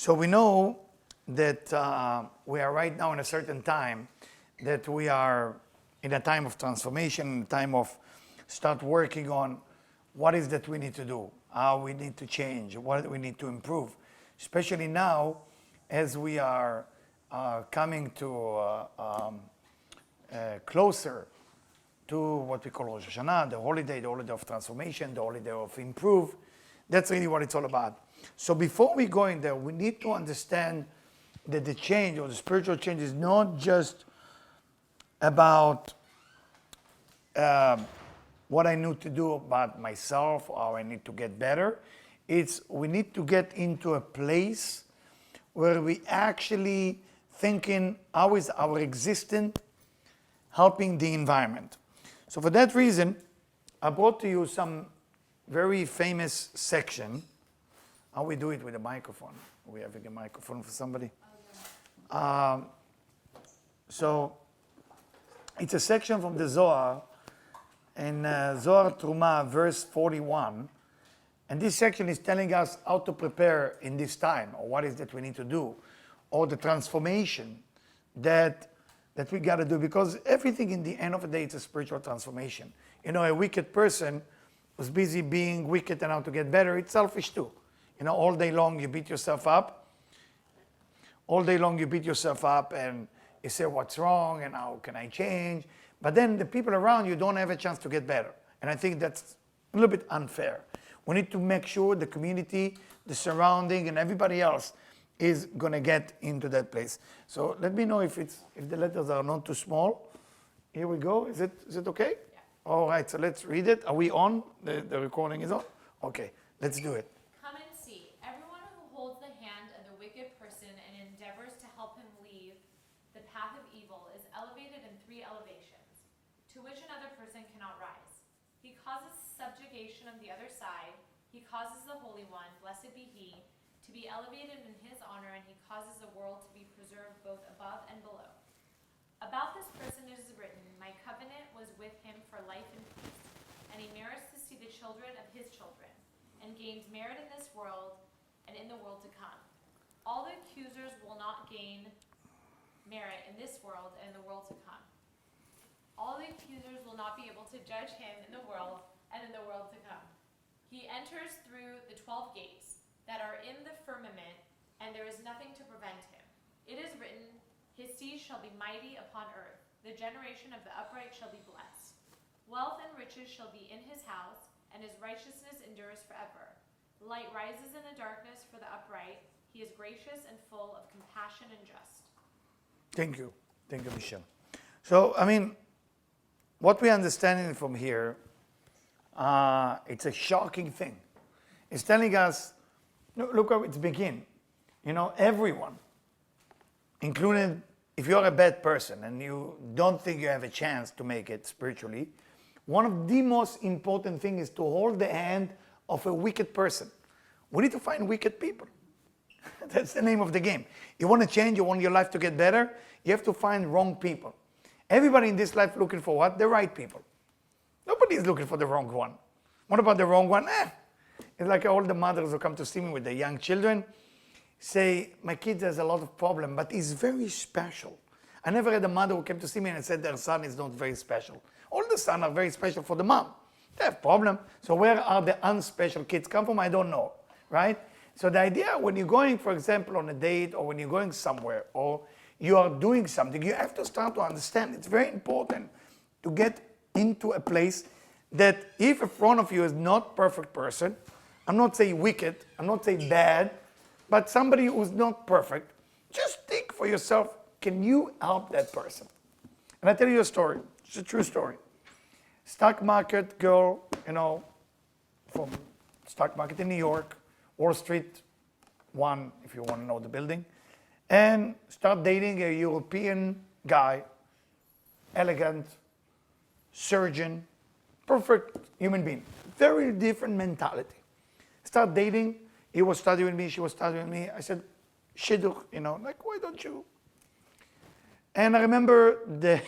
So we know that we are right now in a certain time, that we are in a time of transformation, a time of start working on what is that we need to do, how we need to change, what we need to improve. Especially now, as we are coming to closer to what we call Rosh Hashanah, the holiday of transformation, the holiday of improve. That's really what it's all about. So before we go in there, we need to understand that the change or the spiritual change is not just about what I need to do about myself or how I need to get better. It's we need to get into a place where we actually thinking how is our existence helping the environment. So for that reason, I brought to you some very famous section. How we do it with a microphone? Are we having a microphone for somebody? So it's a section from the Zohar, in Zohar Truma, verse 41. And this section is telling us how to prepare in this time, or what is that we need to do, or the transformation that we got to do, because everything in the end of the day, it's a spiritual transformation. You know, a wicked person who's busy being wicked and how to get better, it's selfish too. You know, all day long you beat yourself up. All day long you beat yourself up and you say what's wrong and how can I change. But then the people around you don't have a chance to get better. And I think that's a little bit unfair. We need to make sure the community, the surrounding, and everybody else is going to get into that place. So let me know if the letters are not too small. Here we go. Is it okay? Yeah. All right, so let's read it. Are we on? The recording is on? Okay, let's do it. Come and see. Everyone who holds the hand of the wicked person and endeavors to help him leave the path of evil is elevated in 3 elevations, to which another person cannot rise. He causes subjugation of the other side. He causes the Holy One, blessed be he, to be elevated in his honor, and he causes the world to be preserved both above and below. About this person it is written, my covenant was with him for life and peace, and he merits to see the children of his children, and gains merit in this world and in the world to come. All the accusers will not gain merit in this world and in the world to come. All the accusers will not be able to judge him in the world and in the world to come. He enters through the 12 gates that are in the firmament, and there is nothing to prevent him. It is written, his seed shall be mighty upon earth. The generation of the upright shall be blessed. Wealth and riches shall be in his house, and his righteousness endures forever. Light rises in the darkness for the upright. He is gracious and full of compassion and just. Thank you. Thank you, Michelle. So, I mean, what we understand from here, it's a shocking thing. It's telling us, look how it's begin. You know, everyone, including if you're a bad person and you don't think you have a chance to make it spiritually, one of the most important things is to hold the hand of a wicked person. We need to find wicked people. That's the name of the game. You want to change, you want your life to get better, you have to find wrong people. Everybody in this life looking for what? The right people. Nobody is looking for the wrong one. What about the wrong one? It's like all the mothers who come to see me with their young children say, my kid has a lot of problem, but he's very special. I never had a mother who came to see me and said their son is not very special. All the sons are very special for the mom. They have problem. So where are the unspecial kids come from? I don't know, right? So the idea when you're going, for example, on a date or when you're going somewhere or you are doing something, you have to start to understand. It's very important to get into a place that if in front of you is not perfect person, I'm not saying wicked, I'm not saying bad, but somebody who's not perfect, just think for yourself, can you help that person? And I tell you a story. It's a true story. Stock market girl, you know, from stock market in New York, Wall Street 1, if you want to know the building, and start dating a European guy, elegant, surgeon, perfect human being. Very different mentality. Start dating. He was studying with me, she was studying with me. I said, shidduch, you know, like, why don't you? And I remember the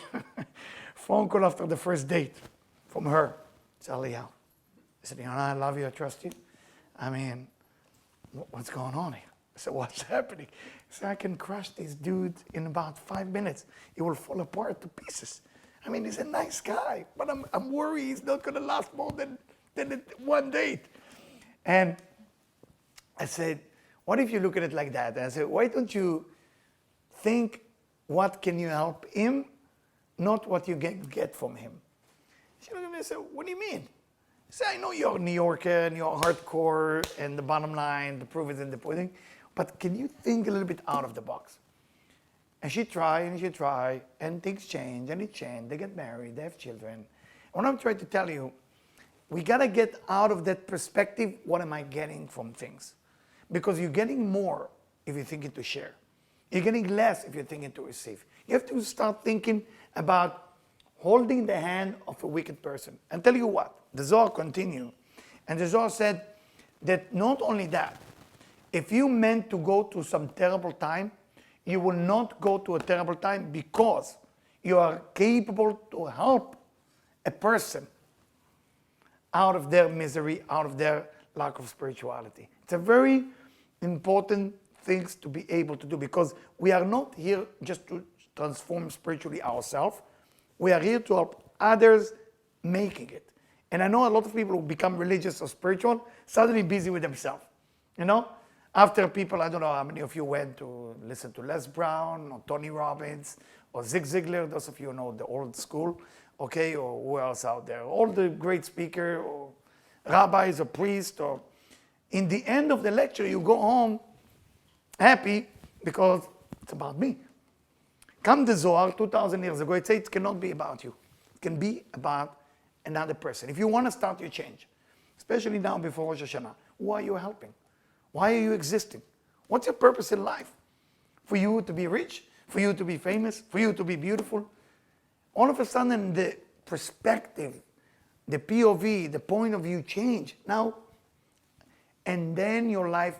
phone call after the first date from her. It's Eliyahu. I said, you know, I love you, I trust you. I mean, what's going on here? I said, what's happening? He said, I can crush this dude in about 5 minutes. He will fall apart to pieces. I mean, he's a nice guy, but I'm worried he's not going to last more than one date. And I said, what if you look at it like that? And I said, why don't you think what can you help him, not what you get from him? She looked at me and said, what do you mean? I said, I know you're a New Yorker and you're hardcore and the bottom line, the proof is in the pudding, but can you think a little bit out of the box? And she tried and she tried, and things change and it changed. They get married, they have children. And what I'm trying to tell you, we gotta get out of that perspective, what am I getting from things? Because you're getting more if you're thinking to share. You're getting less if you're thinking to receive. You have to start thinking about holding the hand of a wicked person. And tell you what, the Zohar continued. And the Zohar said that not only that, if you meant to go to some terrible time, you will not go to a terrible time because you are capable to help a person out of their misery, out of their lack of spirituality. It's a very important thing to be able to do because we are not here just to transform spiritually ourselves. We are here to help others making it. And I know a lot of people who become religious or spiritual, suddenly busy with themselves. You know? After people, I don't know how many of you went to listen to Les Brown or Tony Robbins or Zig Ziglar, those of you who know the old school, okay, or who else out there? All the great speakers or rabbis or priests, or in the end of the lecture, you go home happy because it's about me. Come the Zohar 2,000 years ago, it said it cannot be about you. It can be about another person. If you want to start your change, especially now before Rosh Hashanah, who are you helping? Why are you existing? What's your purpose in life? For you to be rich? For you to be famous? For you to be beautiful? All of a sudden, the perspective, the POV, the point of view change now, and then your life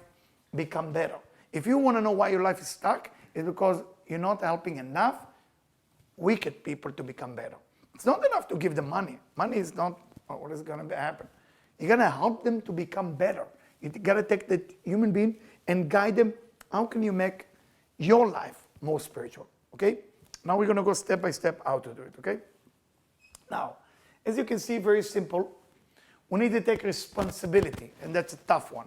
become better. If you want to know why your life is stuck, it's because you're not helping enough wicked people to become better. It's not enough to give them money. Money is not what is going to happen. You're going to help them to become better. You got to take that human being and guide them. How can you make your life more spiritual? Okay? Now we're going to go step by step how to do it. Okay? Now, as you can see, very simple. We need to take responsibility, and that's a tough one.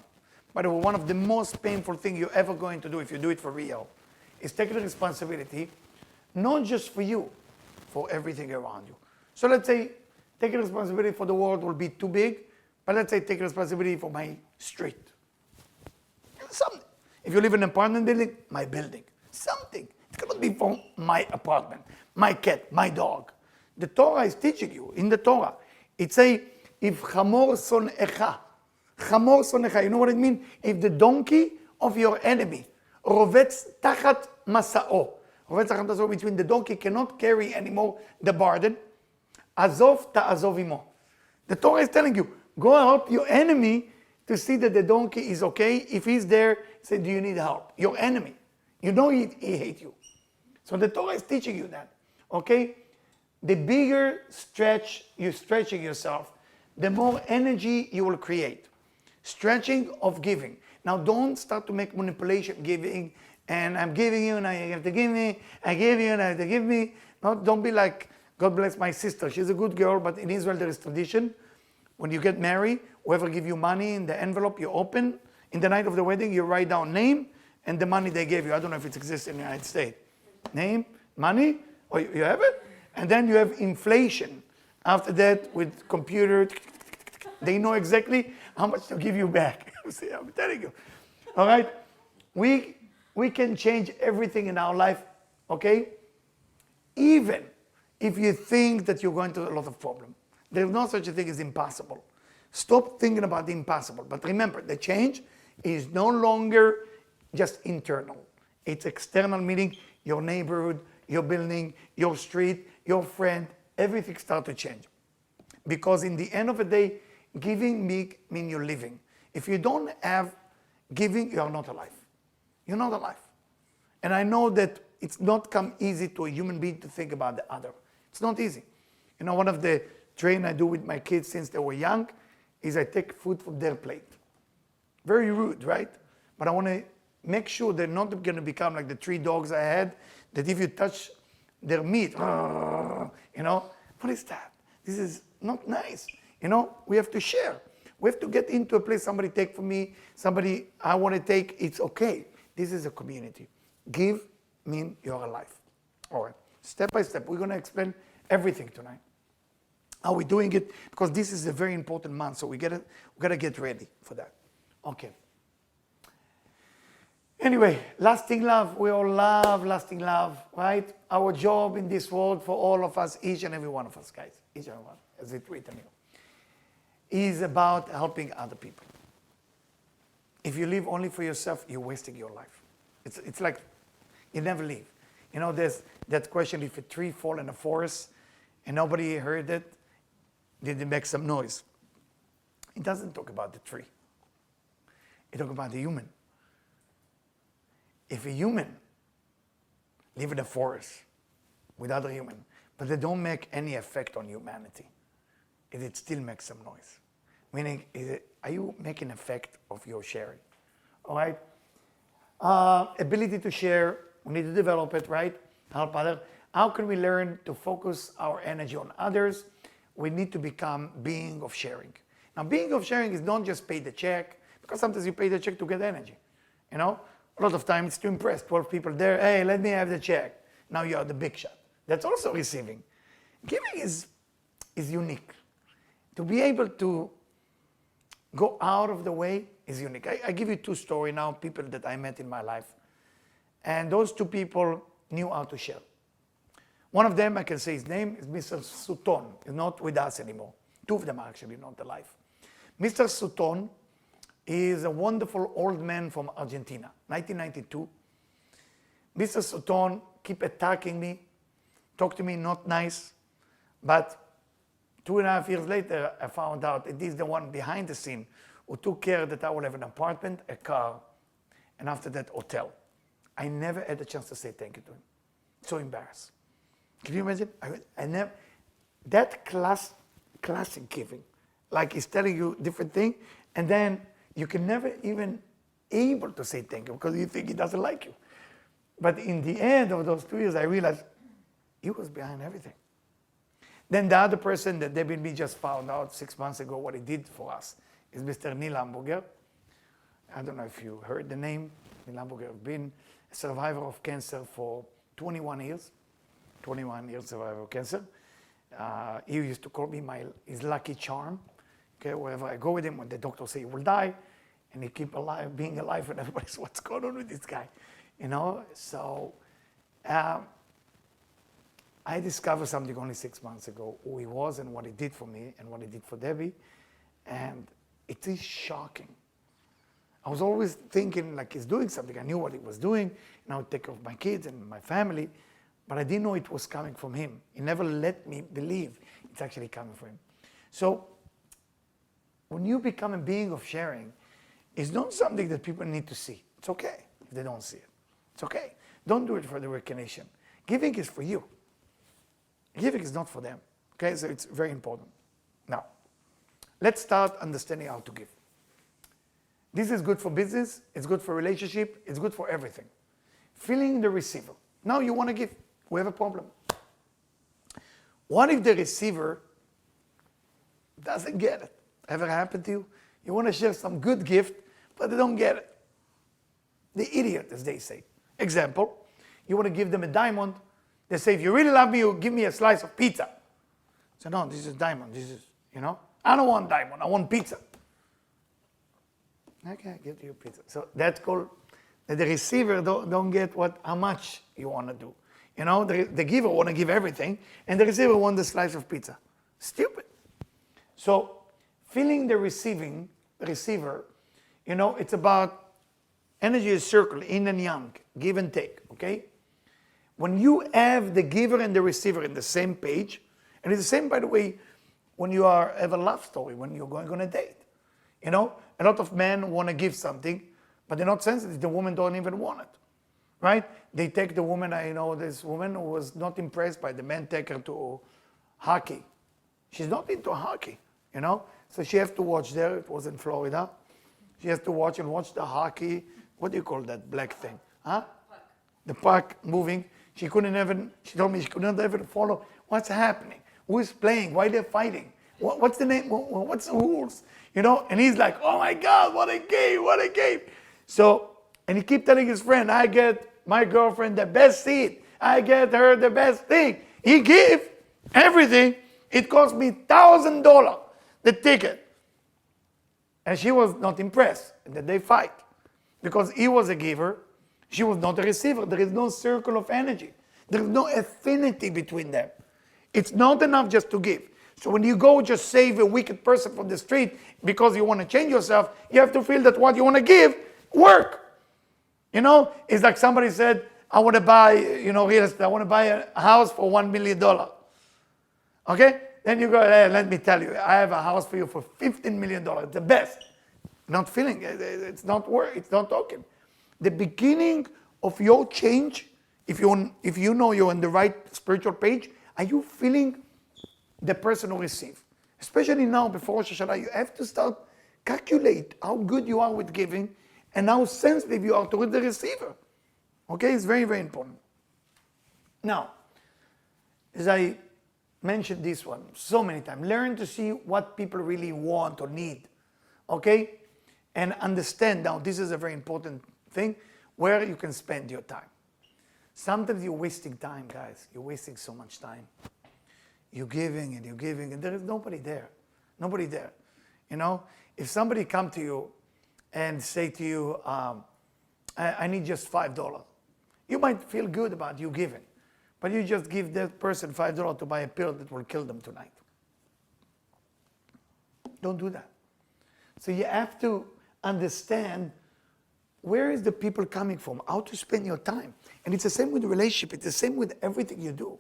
By the way, one of the most painful things you're ever going to do if you do it for real is take the responsibility, not just for you, for everything around you. So let's say taking responsibility for the world will be too big, but let's say take responsibility for my street. Something. If you live in an apartment building, my building. Something. It cannot be for my apartment, my cat, my dog. The Torah is teaching you, in the Torah, it says, if chamor son'echa, you know what it means? If the donkey of your enemy, rovetz tachat masa'o, rovetz tachat masa'o, which means the donkey cannot carry anymore the burden, azov ta'azov imo. The Torah is telling you, go help your enemy to see that the donkey is okay. If he's there, say, do you need help? Your enemy. You know he hates you. So the Torah is teaching you that, okay? The bigger stretch you're stretching yourself, the more energy you will create. Stretching of giving. Now don't start to make manipulation giving, and I'm giving you and I have to give me, I gave you and I have to give me. No, don't be like, God bless my sister. She's a good girl, but in Israel there is tradition. When you get married, whoever give you money in the envelope, you open. In the night of the wedding, you write down name and the money they gave you. I don't know if it exists in the United States. Name, money, or you have it? And then you have inflation. After that, with computer, they know exactly how much to give you back. See, I'm telling you. All right? We can change everything in our life, okay? Even if you think that you're going through a lot of problems. There's no such a thing as impossible. Stop thinking about the impossible. But remember, the change is no longer just internal. It's external, meaning your neighborhood, your building, your street, your friend, everything starts to change. Because in the end of the day, giving means you're living. If you don't have giving, you are not alive. You're not alive. And I know that it's not come easy to a human being to think about the other. It's not easy. You know, one of the training I do with my kids since they were young is I take food from their plate. Very rude, right? But I want to make sure they're not going to become like the 3 dogs I had, that if you touch their meat, you know, what is that? This is not nice. You know, we have to share. We have to get into a place, somebody take from me, somebody I want to take, it's okay. This is a community. Give mean you're alive. All right, step by step, we're going to explain everything tonight. How we're doing it, because this is a very important month, so we got to get ready for that. Okay. Anyway, lasting love. We all love lasting love, right? Our job in this world for all of us, each and every one of us, guys, each and every one, as it's written here, is about helping other people. If you live only for yourself, you're wasting your life. It's like you never leave. You know, there's that question, if a tree fall in a forest and nobody heard it, did it make some noise? It doesn't talk about the tree. It talks about the human. If a human live in a forest with other human, but they don't make any effect on humanity, it still makes some noise. Meaning, are you making effect of your sharing? All right? Ability to share, we need to develop it, right? Help others. How can we learn to focus our energy on others? We need to become being of sharing. Now, being of sharing is not just pay the check, because sometimes you pay the check to get energy. You know, a lot of times it's to impress 12 people there. Hey, let me have the check. Now you are the big shot. That's also receiving. Giving is unique. To be able to go out of the way is unique. I give you 2 stories now, people that I met in my life. And those 2 people knew how to share. One of them, I can say his name, is Mr. Sutton. He's not with us anymore. 2 of them are actually not alive. Mr. Sutton is a wonderful old man from Argentina, 1992. Mr. Sutton keep attacking me, talk to me not nice, but 2.5 years later, I found out it is the one behind the scene who took care that I will have an apartment, a car, and after that, hotel. I never had a chance to say thank you to him. So embarrassed. Can you imagine? I never, that classic giving, like he's telling you different thing, and then you can never even able to say thank you because you think he doesn't like you. But in the end of those 2 years, I realized he was behind everything. Then the other person that Debbie and me just found out 6 months ago what he did for us is Mr. Neil Hamburger. I don't know if you heard the name. Neil Hamburger has been a survivor of cancer for 21 years. 21 years survivor of cancer. He used to call me his lucky charm. Okay, wherever I go with him, when the doctor say he will die, and he keep alive, being alive, and everybody's, what's going on with this guy? You know, so I discovered something only 6 months ago, who he was and what he did for me and what he did for Debbie, and it is shocking. I was always thinking like he's doing something. I knew what he was doing, and I would take care of my kids and my family, but I didn't know it was coming from him. He never let me believe it's actually coming from him. So when you become a being of sharing, it's not something that people need to see. It's okay if they don't see it. It's okay. Don't do it for the recognition. Giving is for you. Giving is not for them. Okay, so it's very important. Now, let's start understanding how to give. This is good for business, it's good for relationship, it's good for everything. Feeling the receiver. Now you want to give. We have a problem. What if the receiver doesn't get it? Ever happened to you? You want to share some good gift, but they don't get it. The idiot, as they say. Example, you want to give them a diamond. They say, if you really love me, you give me a slice of pizza. So no, this is diamond. This is, you know, I don't want diamond. I want pizza. Okay, I give you pizza. So that's called that the receiver don't get how much you want to do. You know, the giver want to give everything, and the receiver want the slice of pizza. Stupid. So feeling the receiver, you know, it's about energy is circle, yin and yang, give and take, okay? When you have the giver and the receiver in the same page, and it's the same, by the way, when you have a love story, when you're going on a date. You know, a lot of men want to give something, but they're not sensitive. The woman don't even want it, right? They take the woman, I know this woman who was not impressed by the man take her to hockey. She's not into hockey, you know? So she has to watch there, it was in Florida. She has to watch the hockey what do you call that black thing? Huh? The puck moving. She told me she could not even follow what's happening. Who is playing? Why they're fighting? What's the name? What's the rules? You know, and he's like, oh my God, what a game, what a game. So, and he keep telling his friend, I get my girlfriend the best seat. I get her the best thing. He give everything. It cost me $1,000, the ticket. And she was not impressed. And then they fight. Because he was a giver, she was not a receiver. There is no circle of energy. There is no affinity between them. It's not enough just to give. So when you go just save a wicked person from the street because you want to change yourself, you have to feel that what you want to give work. You know, it's like somebody said, I want to buy, real estate. I want to buy a house for $1 million. Okay? Then you go, hey, let me tell you, I have a house for you for $15 million. The best. Not feeling it. It's not work. It's not talking. The beginning of your change, if you know you're on the right spiritual page, are you feeling the person who receives? Especially now before Rosh Hashanah, you have to start calculate how good you are with giving and how sensitive you are toward the receiver. Okay, it's very, very important. Now, as I mentioned this one so many times, learn to see what people really want or need. Okay? And understand, now this is a very important thing, where you can spend your time. Sometimes you're wasting time, guys. You're wasting so much time. You're giving, and there is nobody there. Nobody there. You know, if somebody come to you and say to you, I need just $5. You might feel good about you giving, but you just give that person $5 to buy a pill that will kill them tonight. Don't do that. So you have to understand where is the people coming from, how to spend your time. And it's the same with the relationship. It's the same with everything you do.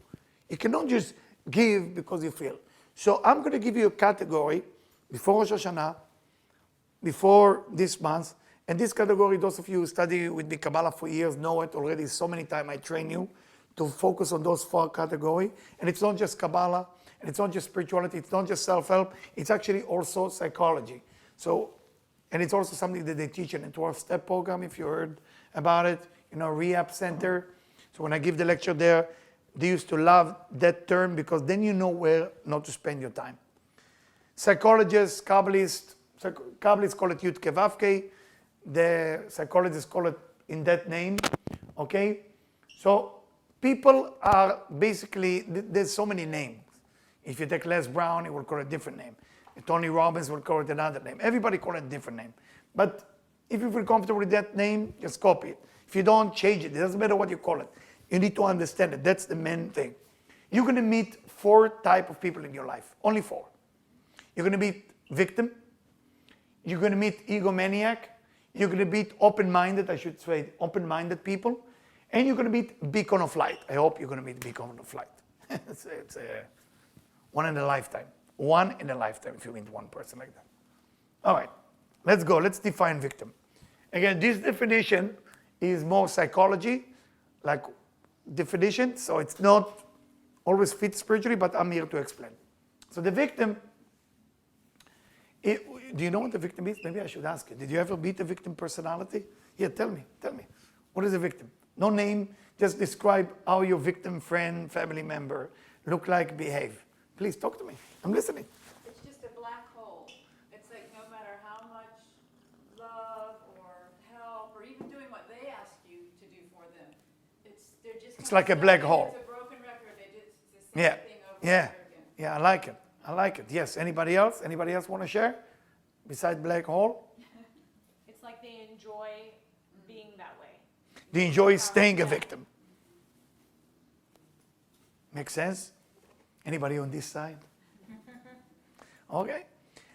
You cannot just give because you feel. So I'm going to give you a category before Rosh Hashanah, before this month. And this category, those of you who study with me Kabbalah for years know it already. So many times I train you to focus on those 4 categories. And it's not just Kabbalah, and it's not just spirituality, it's not just self-help, it's actually also psychology. So, and it's also something that they teach in a 12-step program, if you heard about it, rehab center. So when I give the lecture there, they used to love that term because then you know where not to spend your time. Psychologists, Kabbalists call it Yud Kevavke. The psychologists call it in that name, okay? So people are basically, there's so many names. If you take Les Brown, he will call it a different name. Tony Robbins will call it another name. Everybody call it a different name. But if you feel comfortable with that name, just copy it. If you don't, change it. It doesn't matter what you call it. You need to understand it. That's the main thing. You're going to meet 4 types of people in your life. Only 4. You're going to meet victim. You're going to meet egomaniac. You're going to meet open-minded, I should say, open-minded people. And you're going to meet beacon of light. I hope you're going to meet beacon of light. it's a one in a lifetime. One in a lifetime if you meet one person like that. All right, let's go. Let's define victim. Again, this definition is more psychology, like definition, so it's not always fit spiritually, but I'm here to explain. So the victim, do you know what the victim is? Maybe I should ask you. Did you ever meet a victim personality? Yeah, tell me. What is a victim? No name, just describe how your victim friend, family member look like, behave. Please talk to me. I'm listening. It's just a black hole. It's like no matter how much love or help or even doing what they ask you to do for them, it's like a black hole. It's a broken record. It's the same thing over and over again. Yeah, I like it. Yes, anybody else? Anybody else want to share? Besides black hole? It's like they enjoy being that way. They enjoy staying a victim. Make sense? Anybody on this side? Okay.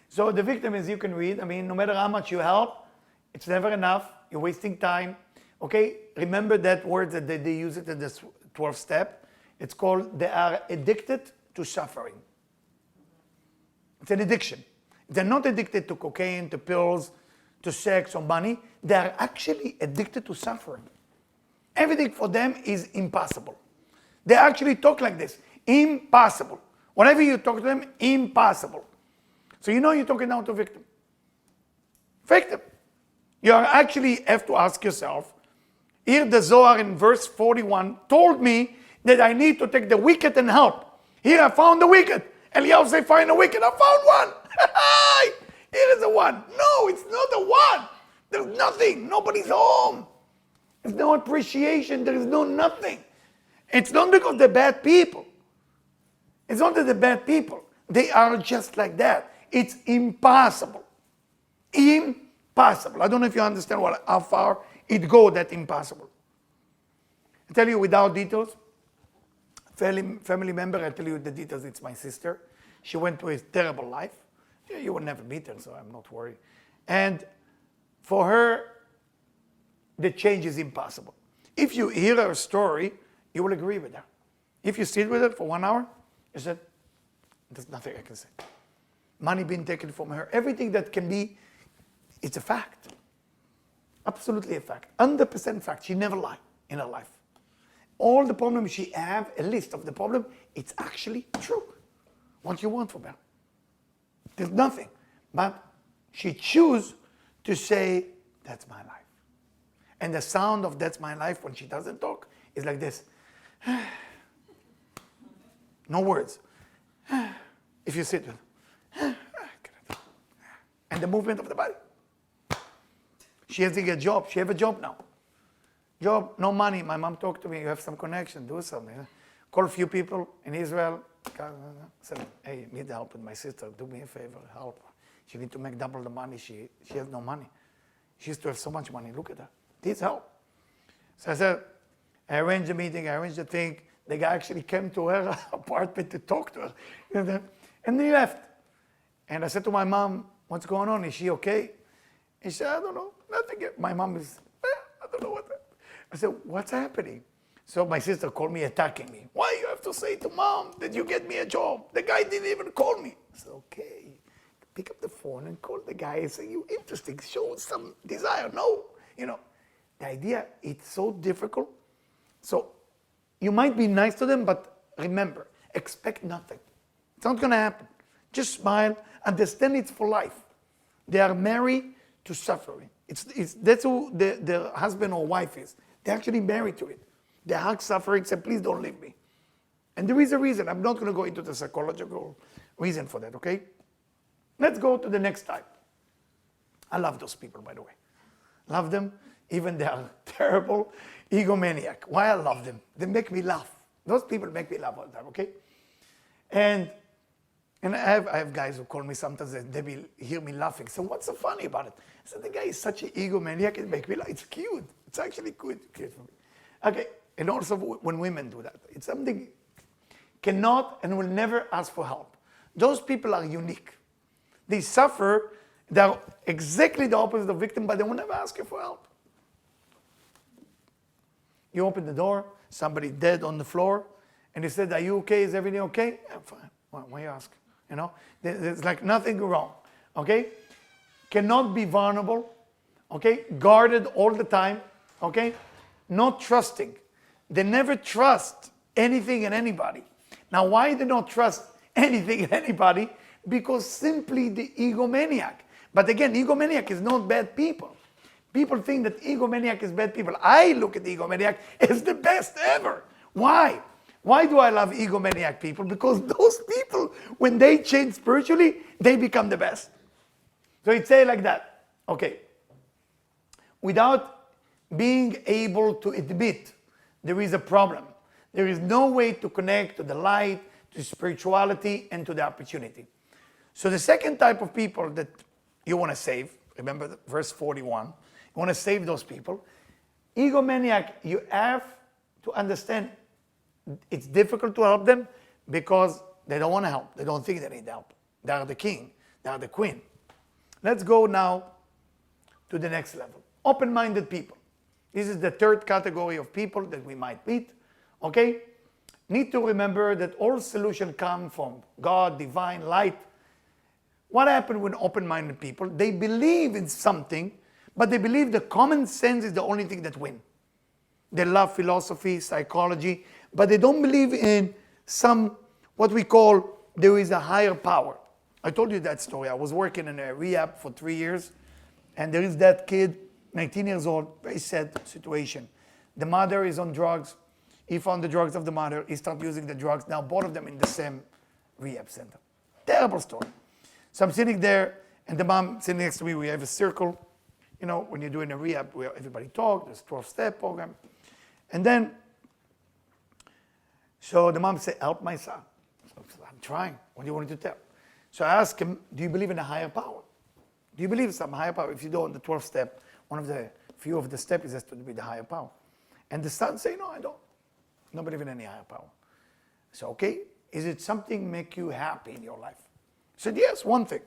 So the victim, as you can read, no matter how much you help, it's never enough. You're wasting time. Okay? Remember that word that they use it in the 12th step. It's called, they are addicted to suffering. It's an addiction. They're not addicted to cocaine, to pills, to sex or money. They are actually addicted to suffering. Everything for them is impossible. They actually talk like this. Impossible. Whenever you talk to them, impossible. So you're talking now to victim. Victim. You actually have to ask yourself, here the Zohar in verse 41 told me that I need to take the wicked and help. Here I found the wicked. Eliyahu say, find the wicked. I found one. Here is the one. No, it's not the one. There's nothing. Nobody's home. There's no appreciation. There is no nothing. It's not because they're bad people. It's not that they're bad people. They are just like that. It's impossible. Impossible. I don't know if you understand how far it goes, that impossible. I tell you without details. Family member, I tell you the details, it's my sister. She went through a terrible life. You will never meet her, so I'm not worried. And for her, the change is impossible. If you hear her story, you will agree with her. If you sit with her for 1 hour, you said, there's nothing I can say. Money being taken from her, everything that can be, it's a fact. Absolutely a fact. 100% fact. She never lied in her life. All the problems she have, a list of the problem, it's actually true. What you want from her. There's nothing. But she choose to say, that's my life. And the sound of that's my life when she doesn't talk is like this. No words. If you sit with and the movement of the body. She has to get a job. She have a job now. Job, no money. My mom talked to me. You have some connection. Do something. Call a few people in Israel. Said, hey, need help with my sister. Do me a favor. Help. She need to make double the money. She has no money. She used to have so much money. Look at her. Needs help. So I said, I arranged a meeting. I arranged a thing. The guy actually came to her apartment to talk to her. And he left. And I said to my mom, what's going on? Is she okay? He said, I don't know. Nothing yet. My mom is, I don't know what that. I said, what's happening? So my sister called me attacking me. Why you have to say to mom that you get me a job? The guy didn't even call me. I said, okay. Pick up the phone and call the guy and say, you interesting. Show some desire. No. You know, the idea, it's so difficult. So you might be nice to them, but remember, expect nothing. It's not going to happen. Just smile. Understand it's for life. They are married to suffering. That's who the husband or wife is. They're actually married to it. They hug suffering, say, please don't leave me. And there is a reason. I'm not going to go into the psychological reason for that, okay? Let's go to the next type. I love those people, by the way. Love them, even they are terrible egomaniac. Why I love them? They make me laugh. Those people make me laugh all the time, okay? And I have guys who call me sometimes and they will hear me laughing. So what's so funny about it? I said, the guy is such an egomaniac, it makes me laugh. It's cute. It's actually cute for me. Okay, and also when women do that, it's something cannot and will never ask for help. Those people are unique. They suffer, they're exactly the opposite of victim, but they will never ask you for help. You open the door, somebody dead on the floor, and they said, are you okay? Is everything okay? I'm fine. Why you ask? You know, there's like nothing wrong, okay? Cannot be vulnerable, okay? Guarded all the time, okay? Not trusting. They never trust anything and anybody. Now, why they don't trust anything and anybody? Because simply the egomaniac. But again, egomaniac is not bad people. People think that egomaniac is bad people. I look at the egomaniac as the best ever. Why? Why do I love egomaniac people? Because those people, when they change spiritually, they become the best. So it say like that. Okay. Without being able to admit there is a problem, there is no way to connect to the light, to spirituality, and to the opportunity. So the second type of people that you want to save, remember verse 41, you want to save those people. Egomaniac, you have to understand it's difficult to help them because they don't want to help. They don't think they need help. They are the king. They are the queen. Let's go now to the next level. Open-minded people. This is the third category of people that we might meet. Okay? Need to remember that all solutions come from God, divine, light. What happened with open-minded people? They believe in something, but they believe the common sense is the only thing that wins. They love philosophy, psychology, but they don't believe in some, what we call, there is a higher power. I told you that story. I was working in a rehab for 3 years, and there is that kid 19 years old, very sad situation. The mother is on drugs. He found the drugs of the mother. He started using the drugs. Now both of them in the same rehab center. Terrible story. So I'm sitting there, and the mom sitting next to me. We have a circle. You know, when you're doing a rehab, where everybody talks, there's 12-step program. And then, so the mom said, help my son. So I'm trying. What do you want me to tell? So I asked him, do you believe in a higher power? Do you believe in some higher power? If you don't, the 12th step, one of the few of the steps is has to be the higher power. And the son say, no, I don't. I don't believe in any higher power. So, okay, is it something make you happy in your life? I said, yes, one thing.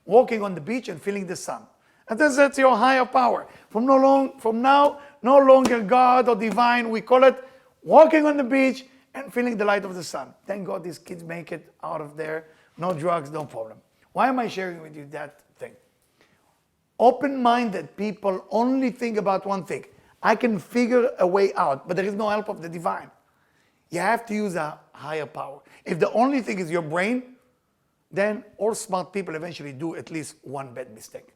Walking on the beach and feeling the sun. And that's your higher power. From now, no longer God or divine. We call it walking on the beach and feeling the light of the sun. Thank God these kids make it out of there. No drugs, no problem. Why am I sharing with you that thing? Open-minded people only think about one thing. I can figure a way out, but there is no help of the divine. You have to use a higher power. If the only thing is your brain, then all smart people eventually do at least one bad mistake.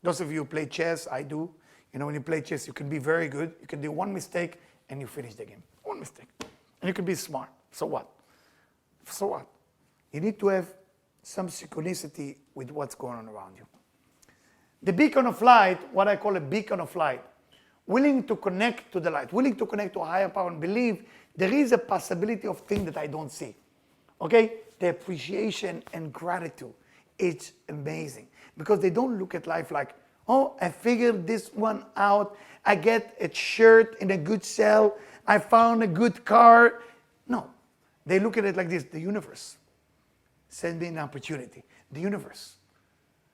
Those of you who play chess, I do. You know, when you play chess, you can be very good. You can do one mistake and you finish the game. One mistake. And you can be smart. So what? So what? You need to have some synchronicity with what's going on around you. The beacon of light, what I call a beacon of light, willing to connect to the light, willing to connect to a higher power and believe there is a possibility of things that I don't see. Okay? The appreciation and gratitude, it's amazing. Because they don't look at life like, oh, I figured this one out. I get a shirt in a good sale. I found a good car. No. They look at it like this. The universe send me an opportunity. The universe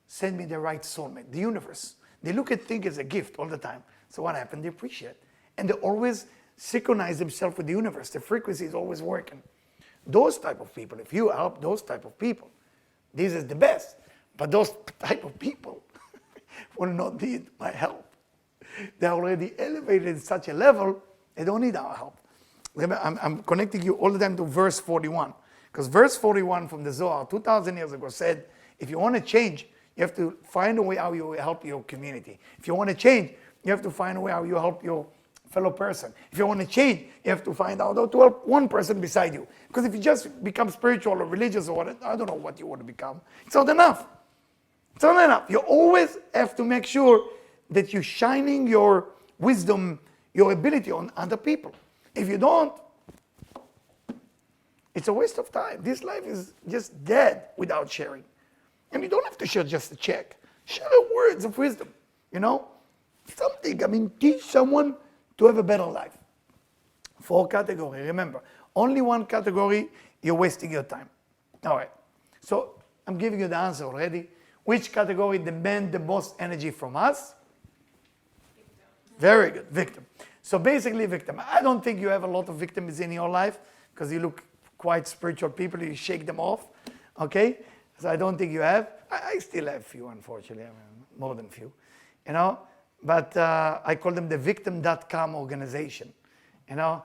send me the right soulmate. The universe. They look at things as a gift all the time. So what happened? They appreciate. And they always synchronize themselves with the universe. The frequency is always working. Those type of people, if you help those type of people, this is the best. But those type of people will not need my help. They're already elevated in such a level, they don't need our help. I'm connecting you all the time to verse 41. Because verse 41 from the Zohar 2,000 years ago said, if you want to change, you have to find a way how you help your community. If you want to change, you have to find a way how you help your fellow person. If you want to change, you have to find out how to help one person beside you. Because if you just become spiritual or religious or what, I don't know what you want to become, it's not enough. It's not enough. You always have to make sure that you're shining your wisdom, your ability on other people. If you don't, it's a waste of time. This life is just dead without sharing. And you don't have to share just a check. Share words of wisdom, you know? Something, teach someone to have a better life. 4 categories, remember. Only one category, you're wasting your time. All right. So I'm giving you the answer already. Which category demands the most energy from us? Very good, victim. So basically victim. I don't think you have a lot of victims in your life because you look quite spiritual people. You shake them off, okay? So I don't think you have. I still have few, unfortunately. More than few, you know? But I call them the victim.com organization, you know?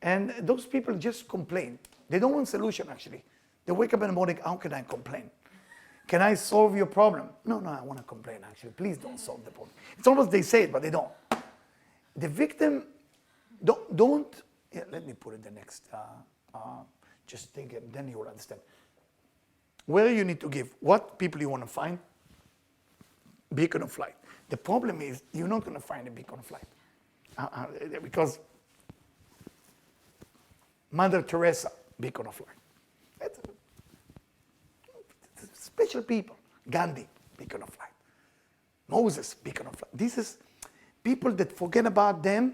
And those people just complain. They don't want solution, actually. They wake up in the morning, how can I complain? Can I solve your problem? No, I want to complain, actually. Please don't solve the problem. It's almost they say it, but they don't. The victim, don't yeah, let me put it the next, just think it, then you will understand. Where you need to give, what people you want to find, beacon of light. The problem is, you're not going to find a beacon of light. Because Mother Teresa, beacon of light. That's special people. Gandhi, beacon of light. Moses, beacon of light. This is people that forget about them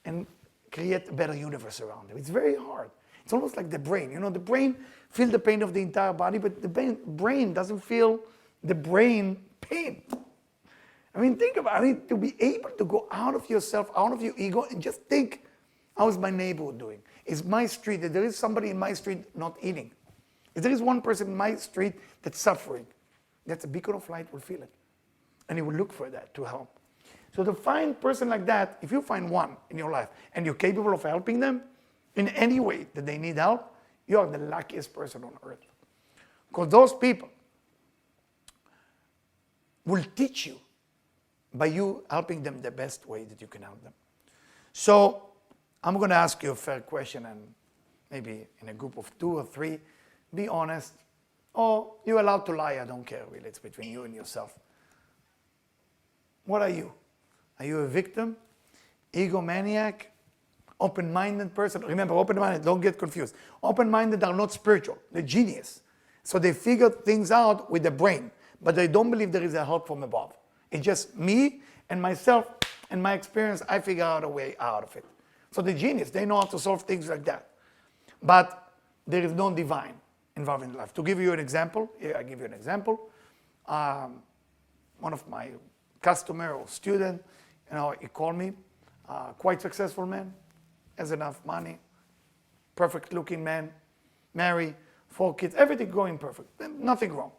and create a better universe around them. It's very hard. It's almost like the brain. You know, the brain feels the pain of the entire body, but the brain doesn't feel the brain pain. Think about it, to be able to go out of yourself, out of your ego, and just think, how is my neighborhood doing? Is my street, if there is somebody in my street not eating, if there is one person in my street that's suffering, that's a beacon of light will feel it. And he will look for that to help. So to find a person like that, if you find one in your life, and you're capable of helping them in any way that they need help, you are the luckiest person on earth. Because those people will teach you by you helping them the best way that you can help them. So I'm going to ask you a fair question, and maybe in a group of 2 or 3, be honest. Or you're allowed to lie, I don't care really, it's between you and yourself. What are you? Are you a victim, egomaniac, open-minded person? Remember, open-minded, don't get confused. Open-minded are not spiritual, they're genius. So they figure things out with the brain, but they don't believe there is a help from above. It's just me and myself and my experience, I figure out a way out of it. So they're genius, they know how to solve things like that. But there is no divine involved in life. To give you an example, here I give you an example. One of my customer or student, he called me, quite successful man, has enough money, perfect looking man, married, 4 kids, everything going perfect, nothing wrong.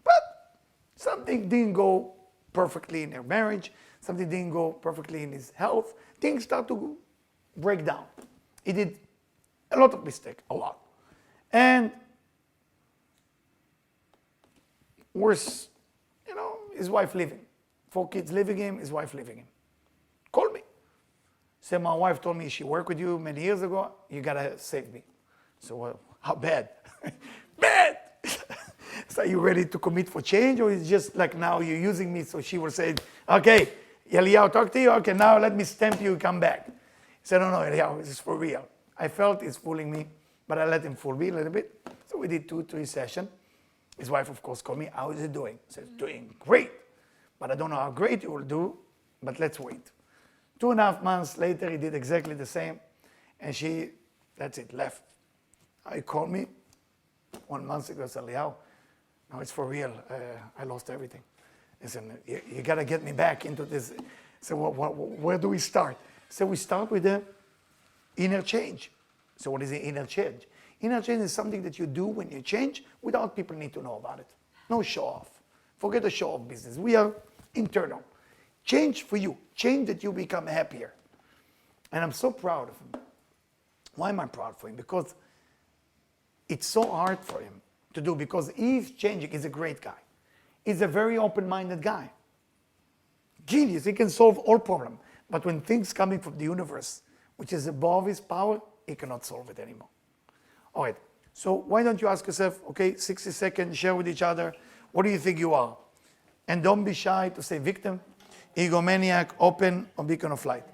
But something didn't go perfectly in their marriage, something didn't go perfectly in his health, things start to break down. He did a lot of mistakes, a lot. And worse, his wife leaving. 4 kids leaving him, his wife leaving him. Called me. Said, my wife told me she worked with you many years ago, you gotta save me. So, well, how bad? Bad! So are you ready to commit for change, or is just like now you're using me? So she will say, okay, Eliyahu, talk to you. Okay, now let me stamp you, come back. He said, no, Eliyahu, this is for real. I felt he's fooling me, but I let him fool me a little bit. So we did 2, 3 sessions. His wife, of course, called me, how is he doing? He said, doing great. But I don't know how great he will do, but let's wait. 2.5 months later, he did exactly the same. And she, that's it, left. He called me 1 month ago, said, Eliyahu, no, it's for real. I lost everything. He said, you got to get me back into this. So where do we start? So we start with the inner change. So what is the inner change? Inner change is something that you do when you change without people need to know about it. No show off. Forget the show off business. We are internal. Change for you. Change that you become happier. And I'm so proud of him. Why am I proud for him? Because it's so hard for him to do, because he's changing. He's a great guy. He's a very open-minded guy. Genius. He can solve all problems. But when things coming from the universe, which is above his power, he cannot solve it anymore. All right. So why don't you ask yourself, okay, 60 seconds, share with each other, what do you think you are? And don't be shy to say victim, egomaniac, open, or beacon of light.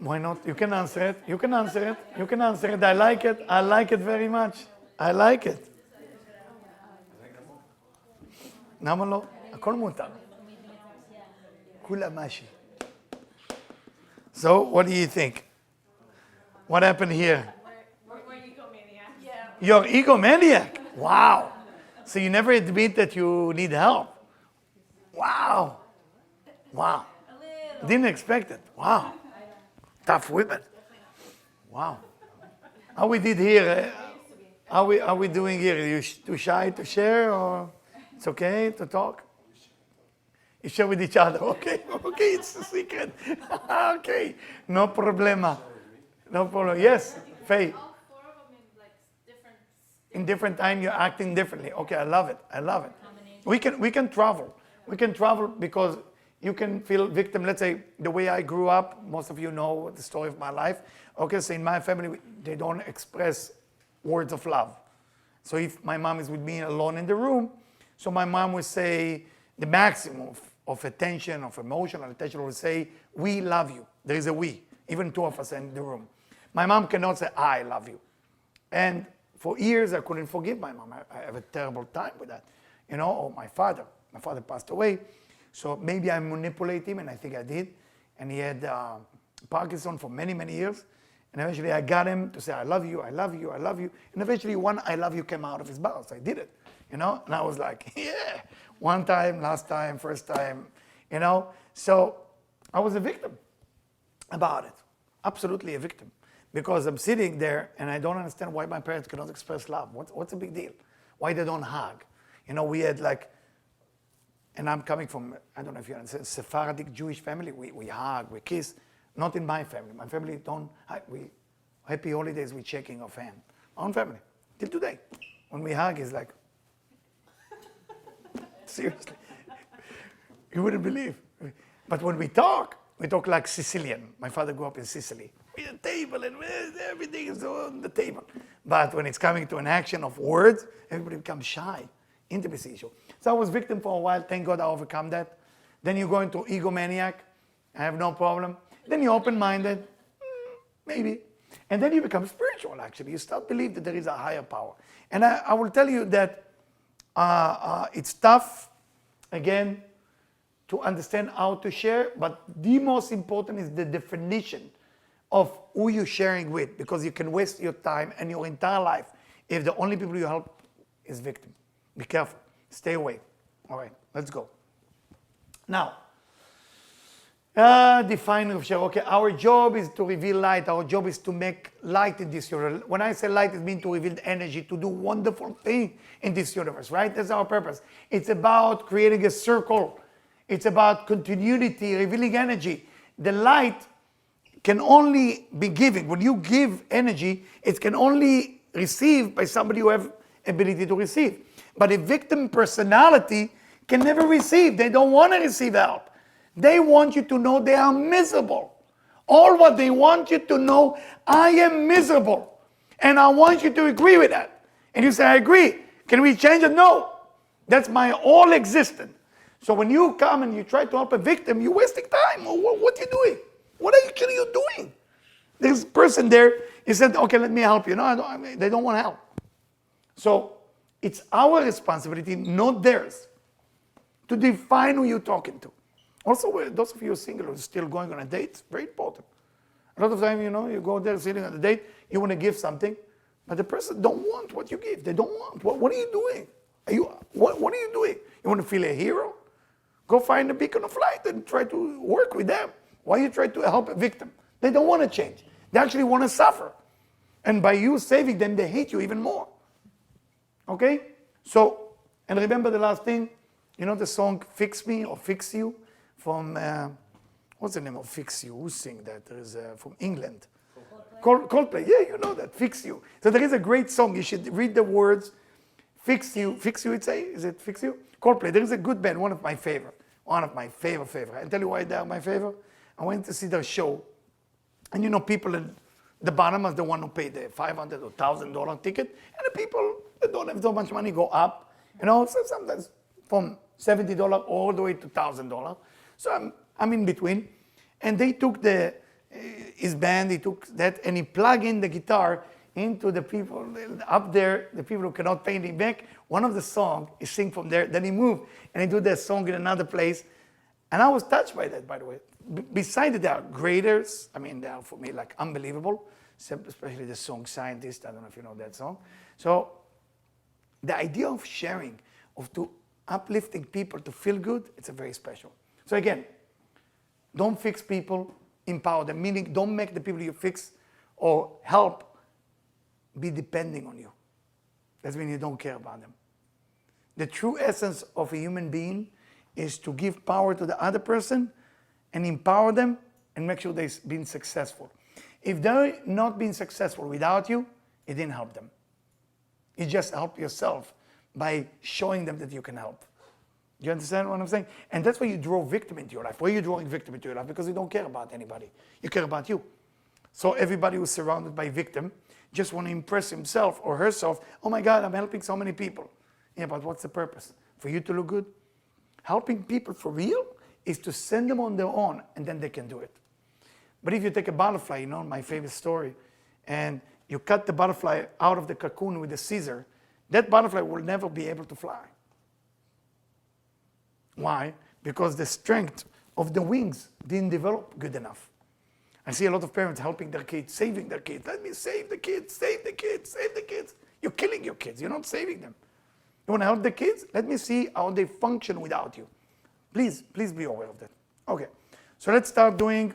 Why not? You can answer it. You can answer it. You can answer it. I like it. I like it very much. I like it. למה לא? הכל מותר. כולה משי. So, what do you think? What happened here? We're egomaniac. Yeah. You're egomaniac. Wow. So you never admit that you need help. Wow. Wow. Didn't expect it. Wow. Tough women. Wow. How we did here? How we doing here? Are you too shy to share, or it's okay to talk? You share with each other. Okay. Okay, it's a secret. Okay. No problema. No problem. Yes, Faye. All 4 of them in like different. In different time, you're acting differently. Okay, I love it. I love it. We can travel. We can travel because you can feel victim. Let's say the way I grew up, most of you know the story of my life. Okay, so in my family, they don't express words of love. So if my mom is with me alone in the room, so my mom would say the maximum of attention, of emotional attention, would say, we love you. There is a we, even 2 of us in the room. My mom cannot say, I love you. And for years, I couldn't forgive my mom. I have a terrible time with that. Or my father. My father passed away. So maybe I manipulated him, and I think I did. And he had Parkinson for many, many years. And eventually I got him to say, I love you, I love you, I love you. And eventually one I love you came out of his mouth. So I did it, And I was like, yeah, 1 time, last time, first time, So I was a victim about it. Absolutely a victim. Because I'm sitting there and I don't understand why my parents cannot express love. What's the big deal? Why they don't hug? We had like and I'm coming from, I don't know if you understand, Sephardic Jewish family. We hug, we kiss. Not in my family. My family don't, happy holidays, we shaking of hand. My own family, till today. When we hug, it's like, seriously. You wouldn't believe. But when we talk like Sicilian. My father grew up in Sicily. We had a table and everything is on the table. But when it's coming to an action of words, everybody becomes shy. Intimacy issue. So I was victim for a while. Thank God I overcome that. Then you go into egomaniac. I have no problem. Then you're open-minded. Maybe. And then you become spiritual, actually. You start to believe that there is a higher power. And I will tell you that it's tough, again, to understand how to share, but the most important is the definition of who you're sharing with, because you can waste your time and your entire life if the only people you help is victim. Be careful. Stay away. All right, let's go. Now, define of share. Okay, our job is to reveal light. Our job is to make light in this universe. When I say light, it means to reveal energy, to do wonderful things in this universe, right? That's our purpose. It's about creating a circle. It's about continuity, revealing energy. The light can only be given. When you give energy, it can only receive by somebody who has ability to receive. But a victim personality can never receive. They don't want to receive help. They want you to know they are miserable. All what they want you to know, I am miserable. And I want you to agree with that. And you say, I agree. Can we change it? No. That's my whole existence. So when you come and you try to help a victim, you're wasting time. What are you doing? What are you doing? This person there, he said, okay, let me help you. No, they don't want help. So it's our responsibility, not theirs, to define who you're talking to. Also, those of you who are single who are still going on a date, it's very important. A lot of time, you go there sitting on a date, you want to give something, but the person don't want what you give. They don't want. What are you doing? What are you doing? You want to feel a hero? Go find a beacon of light and try to work with them. Why you try to help a victim? They don't want to change. They actually want to suffer. And by you saving them, they hate you even more. Okay? So, and remember the last thing, the song Fix Me or Fix You from, what's the name of Fix You? Who sing that? There is from England. Coldplay. Yeah, you know that, Fix You. So there is a great song. You should read the words. Fix You, is it Fix You? Coldplay. There is a good band, one of my favorite. I'll tell you why they are my favorite. I went to see their show, and people in the bottom are the one who paid the $500 or $1,000 ticket, and the people that don't have so much money go up, so sometimes from $70 all the way to $1,000. So I'm in between, and they took his band, he took that, and he plugged in the guitar into the people up there, the people who cannot pay him back. One of the songs, he sing from there, then he moved, and he do that song in another place. And I was touched by that, by the way. Besides that, they are graders. They are, for me, like unbelievable, especially the song Scientist. I don't know if you know that song. So the idea of sharing, of uplifting people to feel good, it's a very special. So again, don't fix people, empower them, meaning don't make the people you fix or help be depending on you. That's when you don't care about them. The true essence of a human being is to give power to the other person and empower them and make sure they've been successful. If they're not being successful without you, it didn't help them. You just help yourself by showing them that you can help. You understand what I'm saying? And that's why you draw victim into your life. Why are you drawing victim into your life? Because you don't care about anybody. You care about you. So everybody who's surrounded by victim just want to impress himself or herself. Oh my God, I'm helping so many people. Yeah, but what's the purpose? For you to look good? Helping people for real is to send them on their own, and then they can do it. But if you take a butterfly, my favorite story, and you cut the butterfly out of the cocoon with a scissor, that butterfly will never be able to fly. Why? Because the strength of the wings didn't develop good enough. I see a lot of parents helping their kids, saving their kids. Let me save the kids, save the kids, save the kids. You're killing your kids. You're not saving them. You want to help the kids? Let me see how they function without you. Please be aware of that. Okay, so let's start doing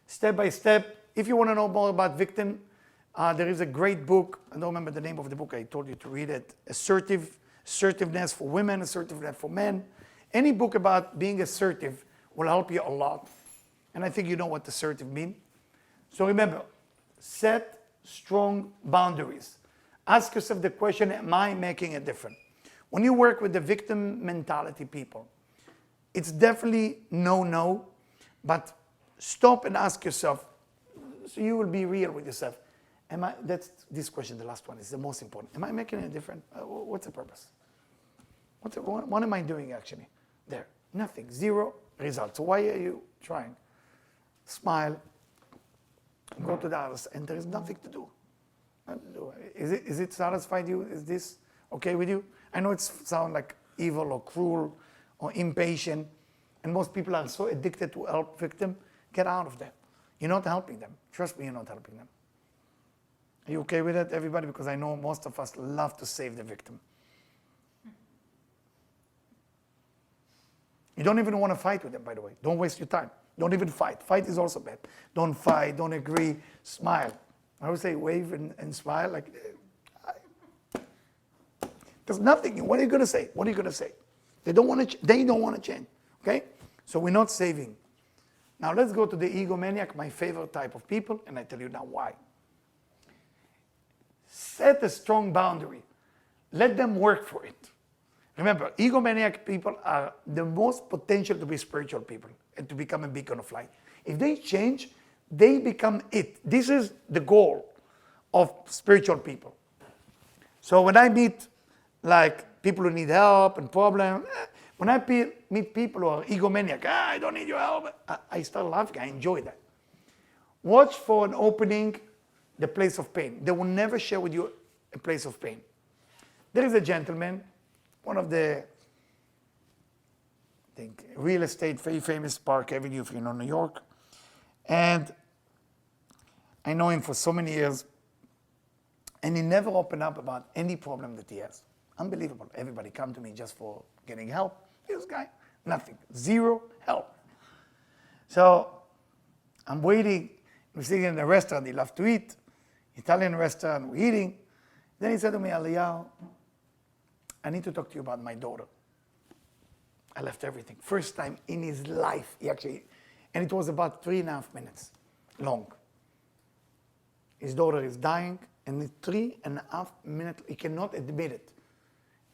step by step. If you want to know more about victim, there is a great book. I don't remember the name of the book. I told you to read it. Assertiveness for women, assertiveness for men. Any book about being assertive will help you a lot. And I think you know what assertive means. So remember, set strong boundaries. Ask yourself the question, am I making a difference? When you work with the victim mentality people, it's definitely no, but stop and ask yourself, so you will be real with yourself. That's this question, the last one, is the most important. Am I making a difference? What's the purpose? What am I doing actually? There, nothing, zero results. So why are you trying? Smile, go to the others, and there is nothing to do. Is it satisfied you? Is this okay with you? I know it sounds like evil or cruel or impatient, and most people are so addicted to help victim. Get out of that. You're not helping them. Trust me, you're not helping them. Are you okay with that, everybody? Because I know most of us love to save the victim. You don't even want to fight with them, by the way. Don't waste your time. Don't even fight. Fight is also bad. Don't fight, don't agree, smile. I always say wave and smile like, there's nothing. What are you going to say? What are you going to say? They don't want to change. Okay? So we're not saving. Now let's go to the egomaniac, my favorite type of people, and I tell you now why. Set a strong boundary. Let them work for it. Remember, egomaniac people are the most potential to be spiritual people and to become a beacon of light. If they change, they become it. This is the goal of spiritual people. So when I meet like people who need help and problems, when I meet people who are egomaniac, I don't need your help, I start laughing. I enjoy that. Watch for an opening, the place of pain. They will never share with you a place of pain. There is a gentleman, one of the, I think, real estate, very famous, Park Avenue, if you know New York. And I know him for so many years, and he never opened up about any problem that he has. Unbelievable. Everybody come to me just for getting help. This guy, nothing. Zero help. So I'm waiting. We're sitting in a restaurant. He loves to eat. Italian restaurant. We're eating. Then he said to me, Eliyahu, I need to talk to you about my daughter. I left everything. First time in his life, and it was about 3.5 minutes long. His daughter is dying, and in 3.5 minutes, he cannot admit it.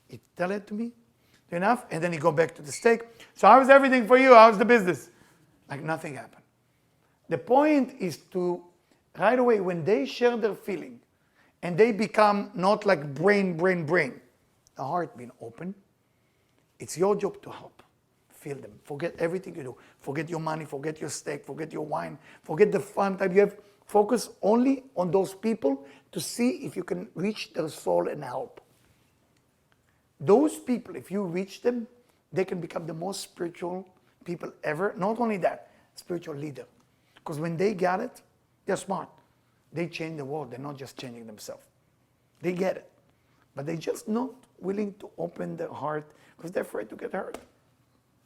He tell it to me, enough, and then he go back to the steak. So how's everything for you? How's the business? Like nothing happened. The point is to, right away, when they share their feeling, and they become not like brain, the heart being open, it's your job to help. Feel them. Forget everything you do. Forget your money, forget your steak, forget your wine, forget the fun time you have. Focus only on those people to see if you can reach their soul and help. Those people, if you reach them, they can become the most spiritual people ever. Not only that, spiritual leader. Because when they got it, they're smart. They change the world. They're not just changing themselves. They get it. But they're just not willing to open their heart because they're afraid to get hurt.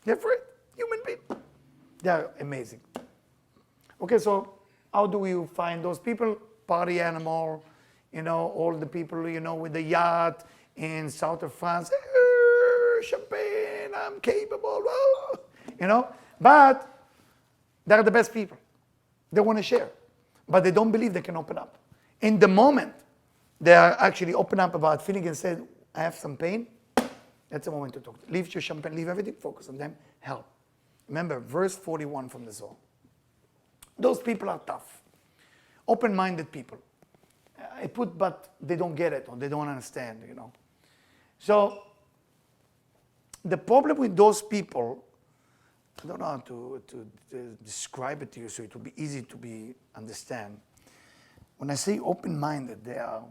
They're afraid. Human beings. They're amazing. Okay, so how do you find those people? Party animal, all the people, with the yacht in south of France. Champagne, I'm capable, But they're the best people. They want to share. But they don't believe they can open up. In the moment they are actually open up about feeling and say, I have some pain, that's the moment to talk. Leave your champagne, leave everything, focus on them, help. Remember, verse 41 from the Zohar. Those people are tough. Open-minded people. But they don't get it or they don't understand, So the problem with those people, I don't know how to describe it to you so it will be easy to understand. When I say open-minded, they are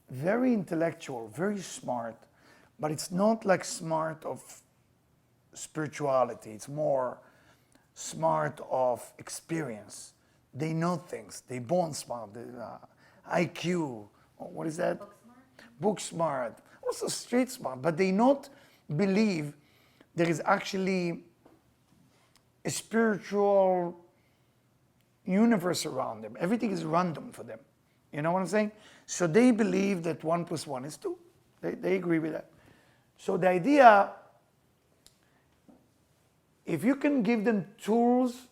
very intellectual, very smart, but it's not like smart of spirituality. It's more smart of experience. They know things. They born smart. IQ. What is that? Book smart. Also street smart. But they not believe there is actually a spiritual universe around them. Everything is random for them. You know what I'm saying? So they believe that 1 + 1 is 2. They agree with that. So the idea if you can give them tools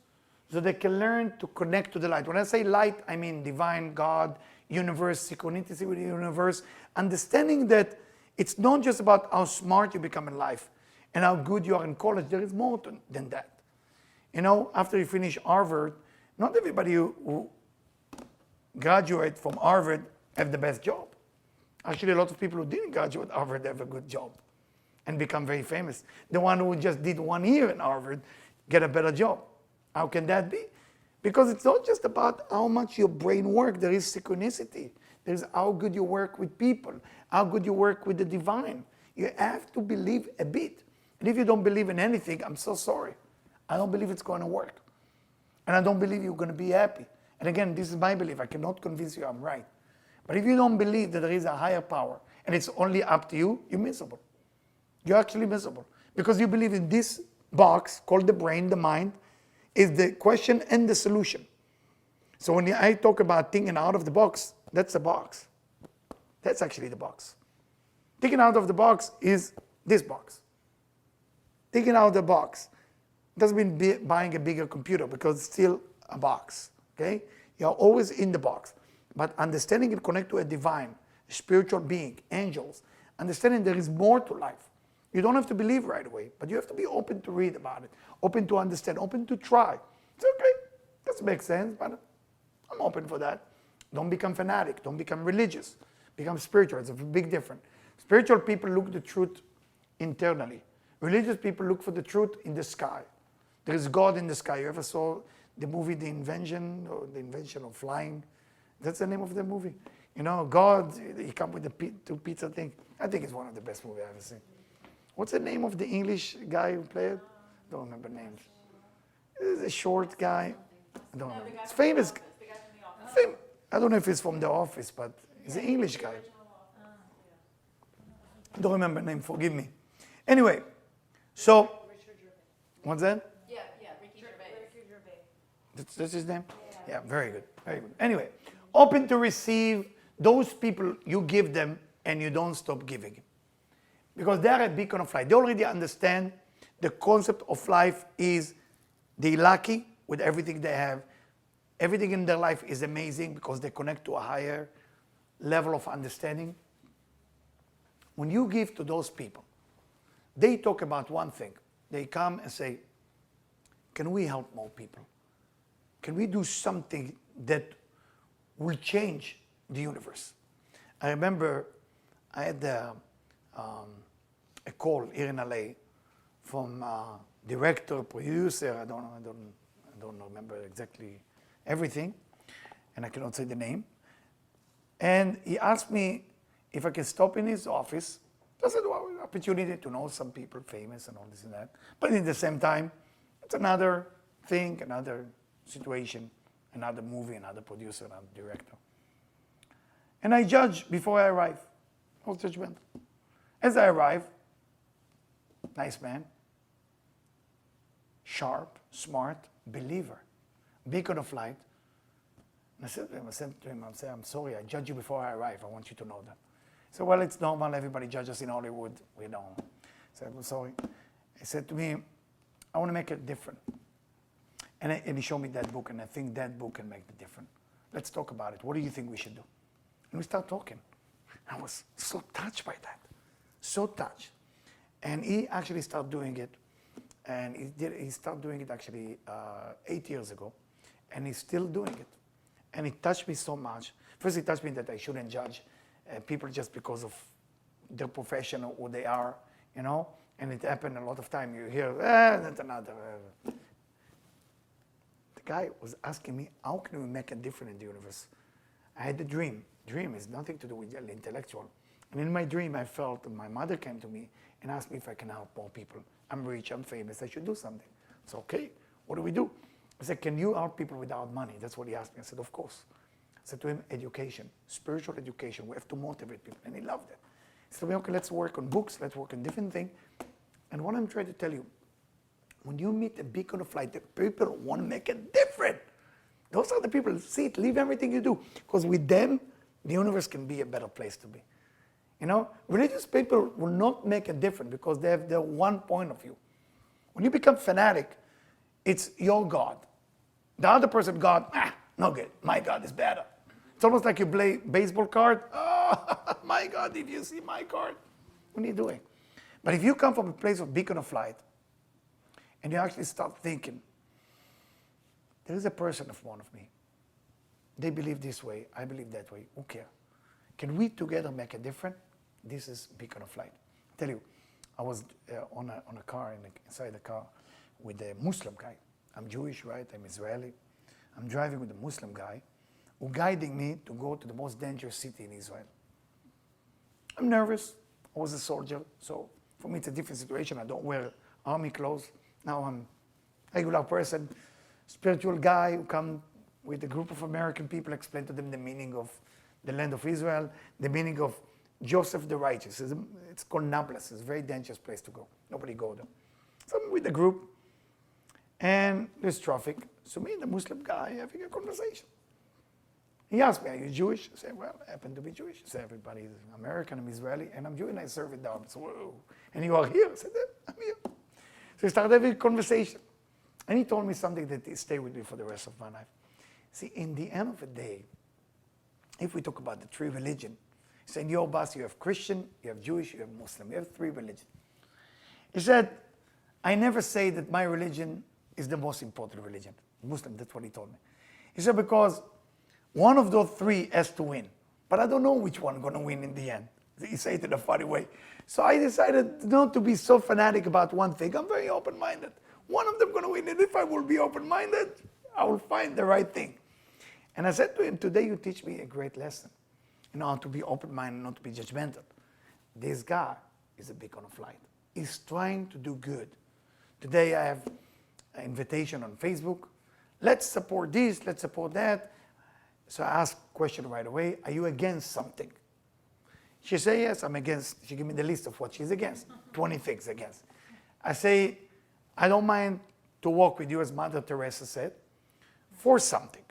so they can learn to connect to the light. When I say light, I mean divine, God, universe, synchronicity with the universe, understanding that it's not just about how smart you become in life and how good you are in college. There is more than that. You know, after you finish Harvard, not everybody who graduate from Harvard have the best job. Actually, a lot of people who didn't graduate Harvard have a good job and become very famous. The one who just did 1 year in Harvard get a better job. How can that be? Because it's not just about how much your brain works. There is synchronicity. There's how good you work with people, how good you work with the divine. You have to believe a bit. And if you don't believe in anything, I'm so sorry. I don't believe it's going to work. And I don't believe you're going to be happy. And again, this is my belief. I cannot convince you I'm right. But if you don't believe that there is a higher power and it's only up to you, you're miserable. You're actually miserable. Because you believe in this box called the brain, the mind, is the question and the solution. So when I talk about thinking out of the box, that's the box. That's actually the box. Thinking out of the box is this box. Thinking out of the box doesn't mean buying a bigger computer, because it's still a box. Okay? You're always in the box. But understanding and connect to a divine, a spiritual being, angels, understanding there is more to life. You don't have to believe right away, but you have to be open to read about it, open to understand, open to try. It's okay. Doesn't make sense, but I'm open for that. Don't become fanatic. Don't become religious. Become spiritual. It's a big difference. Spiritual people look the truth internally. Religious people look for the truth in the sky. There is God in the sky. You ever saw the movie The Invention, or The Invention of Flying? That's the name of the movie. You know, God, he come with the two pizza thing. I think it's one of the best movies I've ever seen. What's the name of the English guy who played it? Don't remember names. It's a short guy. I don't know. It's famous. I don't know if he's from The Office, but he's an English guy. I don't remember the name, forgive me. Anyway, so, what's that? Yeah, Ricky Gervais. That's his name? Yeah, very good, very good. Anyway, open to receive those people you give them and you don't stop giving. Because they're a beacon of light. They already understand the concept of life is they're lucky with everything they have. Everything in their life is amazing because they connect to a higher level of understanding. When you give to those people, they talk about one thing. They come and say, can we help more people? Can we do something that will change the universe? I remember I had a call here in LA from director, producer, I don't remember exactly everything, and I cannot say the name. And he asked me if I can stop in his office. That's an opportunity to know some people famous and all this and that. But at the same time, it's another thing, another situation, another movie, another producer, another director. And I judge before I arrive. I was judgmental. As I arrive, nice man, sharp, smart, believer, beacon of light. And I said to him, I'm sorry, I judge you before I arrive. I want you to know that. So, well, it's normal. Everybody judges in Hollywood. We don't. I said, I'm sorry. He said to me, I want to make it different. And he showed me that book, and I think that book can make the difference. Let's talk about it. What do you think we should do? And we start talking. I was so touched by that. So touched. And he actually started doing it. And he started doing it actually 8 years ago. And he's still doing it. And it touched me so much. First, it touched me that I shouldn't judge people just because of their profession or who they are, you know. And it happened a lot of time. You hear, that's another. The guy was asking me, how can we make a difference in the universe? I had a dream. Dream is nothing to do with the intellectual. And in my dream, I felt that my mother came to me and asked me if I can help more people. I'm rich, I'm famous, I should do something. It's okay, what do we do? I said, can you help people without money? That's what he asked me. I said, of course. I said to him, education, spiritual education. We have to motivate people. And he loved it. He said to me, okay, let's work on books, let's work on different things. And what I'm trying to tell you, when you meet a beacon of light, the people want to make a difference. Those are the people, see it, leave everything you do. Because with them, the universe can be a better place to be. You know, religious people will not make a difference because they have their one point of view. When you become fanatic, it's your God. The other person, God, no good. My God is better. It's almost like you play baseball card. Oh, my God, did you see my card? What are you doing? But if you come from a place of beacon of light, and you actually start thinking, there is a person of one of me. They believe this way, I believe that way. Who cares? Can we together make a difference? This is beacon of light. I tell you, I was on a car, inside the car, with a Muslim guy. I'm Jewish, right? I'm Israeli. I'm driving with a Muslim guy who guiding me to go to the most dangerous city in Israel. I'm nervous. I was a soldier, so for me it's a different situation. I don't wear army clothes. Now I'm a regular person, spiritual guy who come with a group of American people, explain to them the meaning of the land of Israel, the meaning of Joseph the Righteous. It's called Nablus. It's a very dangerous place to go. Nobody go there. So I'm with the group, and there's traffic. So me and the Muslim guy having a conversation. He asked me, are you Jewish? I said, well, I happen to be Jewish. He said, everybody is American, I'm Israeli, and I'm Jewish, and I serve in the army. So, whoa. And you are here? I said, yeah, I'm here. So we started having a conversation. And he told me something that stayed with me for the rest of my life. See, in the end of the day, if we talk about the three religions, he said, in your bus you have Christian, you have Jewish, you have Muslim. You have three religions. He said, I never say that my religion is the most important religion. Muslim, that's what he told me. He said, because one of those three has to win. But I don't know which one is going to win in the end. He said it in a funny way. So I decided not to be so fanatic about one thing. I'm very open-minded. One of them is going to win. And if I will be open-minded, I will find the right thing. And I said to him, today you teach me a great lesson. You know, how to be open-minded, not to be judgmental. This guy is a beacon of light. He's trying to do good. Today I have an invitation on Facebook. Let's support this, let's support that. So I asked a question right away, are you against something? She said, yes, I'm against. She gave me the list of what she's against, 20 things against. I say, I don't mind to walk with you, as Mother Teresa said, for something.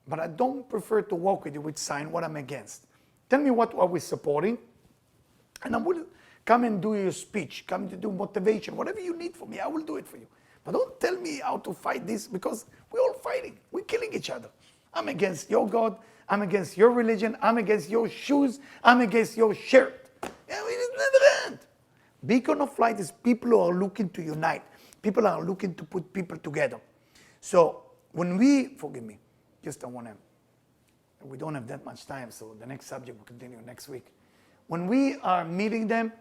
But I don't prefer to walk with you with sign what I'm against. Tell me what are we supporting, and I will come and do your speech, come to do motivation, whatever you need from me, I will do it for you. But don't tell me how to fight this, because we're all fighting. We're killing each other. I'm against your God. I'm against your religion. I'm against your shoes. I'm against your shirt. Yeah, it never ends. Beacon of light is people who are looking to unite. People are looking to put people together. So when we, forgive me, just I want to, we don't have that much time, so the next subject will continue next week. When we are meeting them,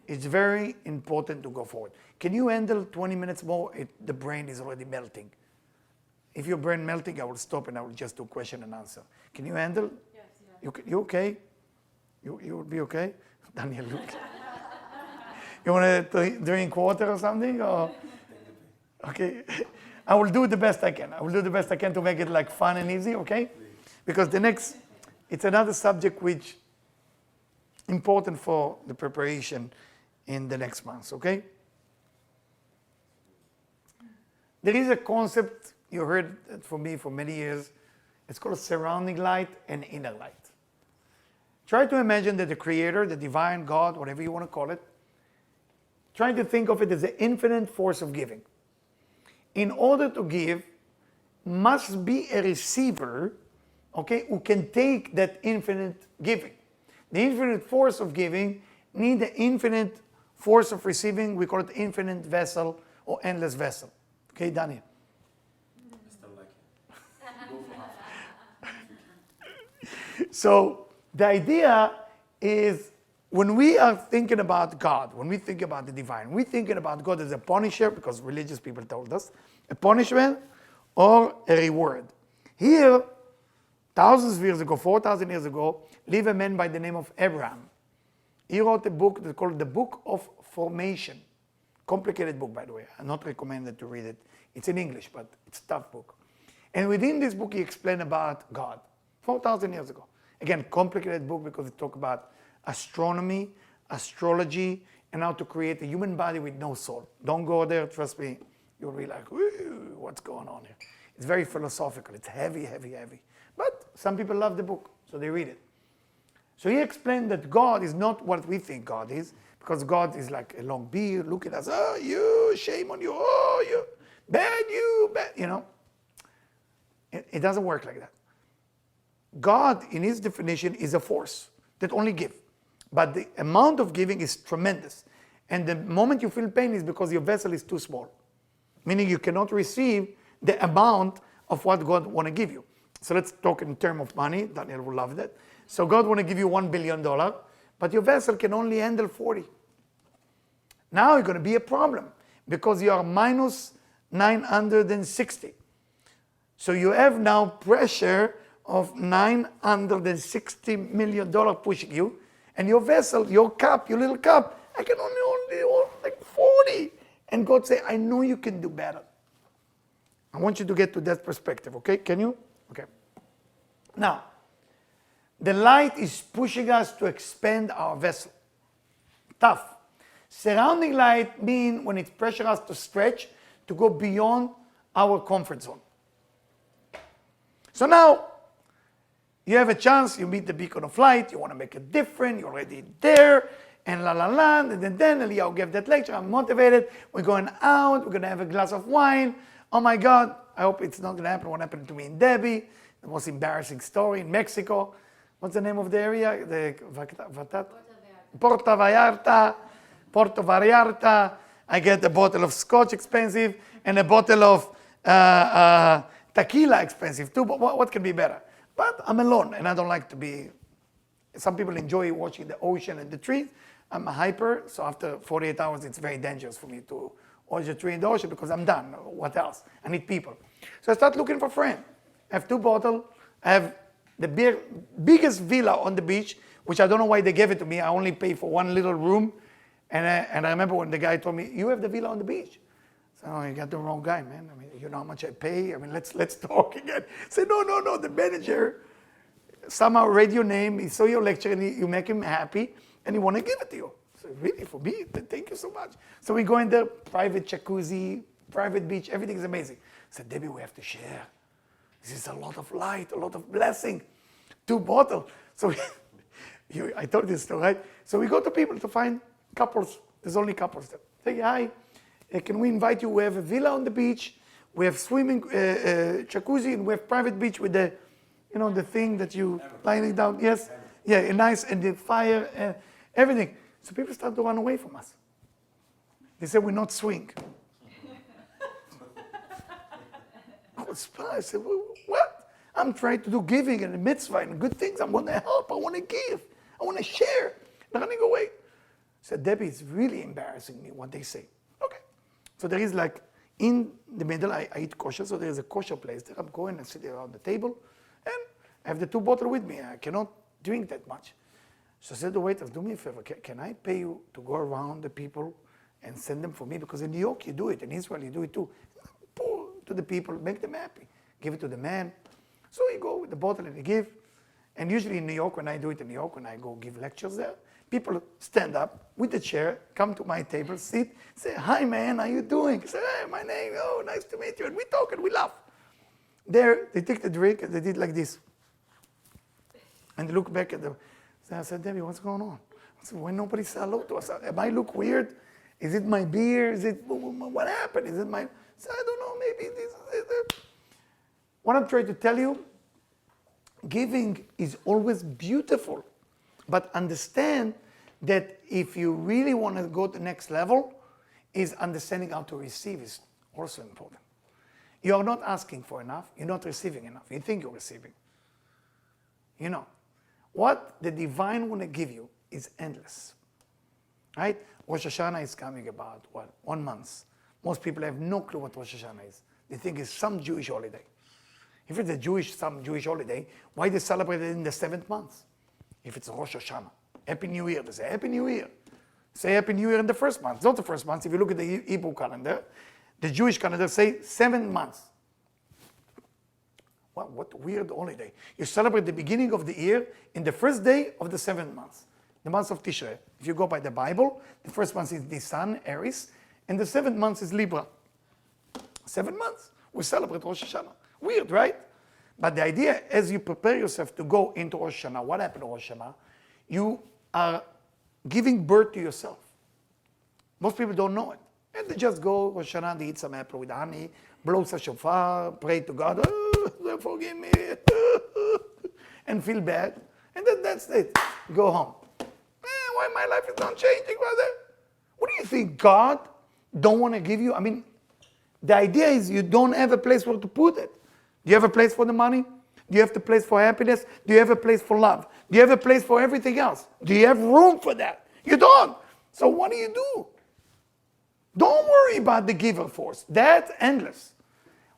it's very important to go forward. Can you handle 20 minutes more? The brain is already melting. If your brain melting, I will stop and I will just do question and answer. Can you handle? Yes. You okay? You will be okay? Daniel, look. You want to drink water or something? Or? Okay. I will do the best I can. I will do the best I can to make it like fun and easy, okay? Because the next, it's another subject which important for the preparation in the next months, okay? There is a concept you heard it from me for many years. It's called surrounding light and inner light. Try to imagine that the Creator, the divine God, whatever you want to call it, try to think of it as the infinite force of giving. In order to give, must be a receiver, okay, who can take that infinite giving. The infinite force of giving need the infinite force of receiving. We call it infinite vessel or endless vessel. Okay, Daniel? I still like it. Go for half. So the idea is when we are thinking about God, when we think about the divine, we're thinking about God as a punisher, because religious people told us, a punishment or a reward. Here, thousands of years ago, 4,000 years ago, lived a man by the name of Abraham. He wrote a book that's called the Book of Formation. Complicated book, by the way. I'm not recommended to read it. It's in English, but it's a tough book. And within this book, he explained about God, 4,000 years ago. Again, complicated book because it talks about astronomy, astrology, and how to create a human body with no soul. Don't go there, trust me. You'll be like, woo, what's going on here? It's very philosophical. It's heavy, heavy, heavy. But some people love the book, so they read it. So he explained that God is not what we think God is, because God is like a long beard, look at us, oh, you, shame on you, oh, you, bad, you know. It doesn't work like that. God, in his definition, is a force that only gives. But the amount of giving is tremendous. And the moment you feel pain is because your vessel is too small. Meaning you cannot receive the amount of what God want to give you. So let's talk in terms of money. Daniel will love that. So God want to give you $1 billion, but your vessel can only handle 40. Now you're going to be a problem because you are minus 960. So you have now pressure of $960 million pushing you, and your vessel, your cup, your little cup, I can only hold like 40. And God say, I know you can do better. I want you to get to that perspective, okay? Can you? Okay. Now, the light is pushing us to expand our vessel. Tough. Surrounding light means when it pressures us to stretch, to go beyond our comfort zone. So now, you have a chance, you meet the beacon of light, you want to make it different, you're already there, and and then Eliyahu gave that lecture, I'm motivated, we're going out, we're going to have a glass of wine. Oh my God, I hope it's not going to happen what happened to me in Debbie, the most embarrassing story in Mexico. What's the name of the area? Puerto Vallarta. I get a bottle of scotch expensive and a bottle of tequila expensive too, but what can be better? But I'm alone and I don't like to be, some people enjoy watching the ocean and the trees. I'm a hyper, so after 48 hours it's very dangerous for me to watch the tree in the ocean because I'm done. What else? I need people. So I start looking for a friend. I have 2 bottles. I have the biggest villa on the beach, which I don't know why they gave it to me. I only pay for 1 little room. And I remember when the guy told me, you have the villa on the beach. So oh, you got the wrong guy, man. I mean, you know how much I pay? I mean, let's talk again. I said, no, the manager somehow read your name, he saw your lecture, and you make him happy, and he want to give it to you. So really, for me, thank you so much. So we go in there, private jacuzzi, private beach, everything is amazing. I said, Debbie, we have to share. This is a lot of light, a lot of blessing. 2 bottles. So I told this story, right? So we go to people to find couples. There's only couples there. Say, hi, can we invite you? We have a villa on the beach. We have swimming, jacuzzi, and we have private beach with the, you know, the thing that you lying down. Yes, yeah, nice, and the fire, and everything. So people start to run away from us. They say we're not swing. I was surprised. I said, what? I'm trying to do giving and mitzvah and good things. I want to help. I want to give. I want to share. They're running away. I said, Debbie, it's really embarrassing me what they say. Okay. So there is like, in the middle, I eat kosher, so there is a kosher place there. I'm going and sitting around the table, and I have the 2 bottles with me. I cannot drink that much. So I said to the waiters, do me a favor, can I pay you to go around the people and send them for me? Because in New York, you do it. In Israel, you do it too. Pour to the people, make them happy. Give it to the man. So you go with the bottle and you give. And usually in New York, when I do it in New York, when I go give lectures there, people stand up with the chair, come to my table, sit, say, hi man, how you doing? Say, hey, my name, oh, nice to meet you. And we talk and we laugh. There, they take the drink and they did like this. And they look back at them. So I said, Debbie, what's going on? I said, why nobody said hello to us? Am I look weird? Is it my beer? Is it, what happened? Is it my, I said, I don't know, maybe this is it. What I'm trying to tell you, giving is always beautiful. But understand that if you really want to go to the next level, is understanding how to receive is also important. You are not asking for enough. You're not receiving enough. You think you're receiving. You know, what the divine want to give you is endless. Right? Rosh Hashanah is coming about, what, 1 month. Most people have no clue what Rosh Hashanah is. They think it's some Jewish holiday. If it's some Jewish holiday, why they celebrate it in the 7th month? If it's Rosh Hashanah, Happy New Year, they say Happy New Year. Say Happy New Year in the 1st month. It's not the 1st month. If you look at the Hebrew calendar, the Jewish calendar say 7 months. What weird holiday. You celebrate the beginning of the year in the 1st day of the 7th month, the month of Tishrei. If you go by the Bible, the 1st month is Nisan, Aries, and the 7th month is Libra. 7 months, we celebrate Rosh Hashanah. Weird, right? But the idea, as you prepare yourself to go into Rosh Hashanah, what happened to Rosh Hashanah? You are giving birth to yourself. Most people don't know it. And they just go, Rosh Hashanah, they eat some apple with honey, blow a shofar, pray to God, oh, forgive me, and feel bad. And then that's it. Go home. Why my life is not changing, brother? What do you think? God don't want to give you? I mean, the idea is you don't have a place where to put it. Do you have a place for the money? Do you have a place for happiness? Do you have a place for love? Do you have a place for everything else? Do you have room for that? You don't. So what do? Don't worry about the giver force. That's endless.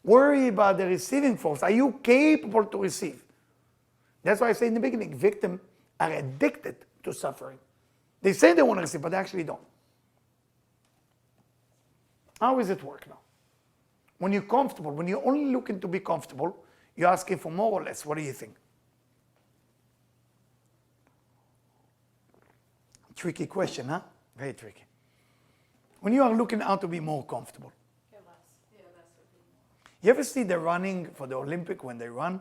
Worry about the receiving force. Are you capable to receive? That's why I say in the beginning, victims are addicted to suffering. They say they want to receive, but they actually don't. How does it work now? When you're comfortable, when you're only looking to be comfortable, you're asking for more or less. What do you think? Tricky question, huh? Very tricky. When you are looking out to be more comfortable. Yeah, less would be more. You ever see the running for the Olympic when they run?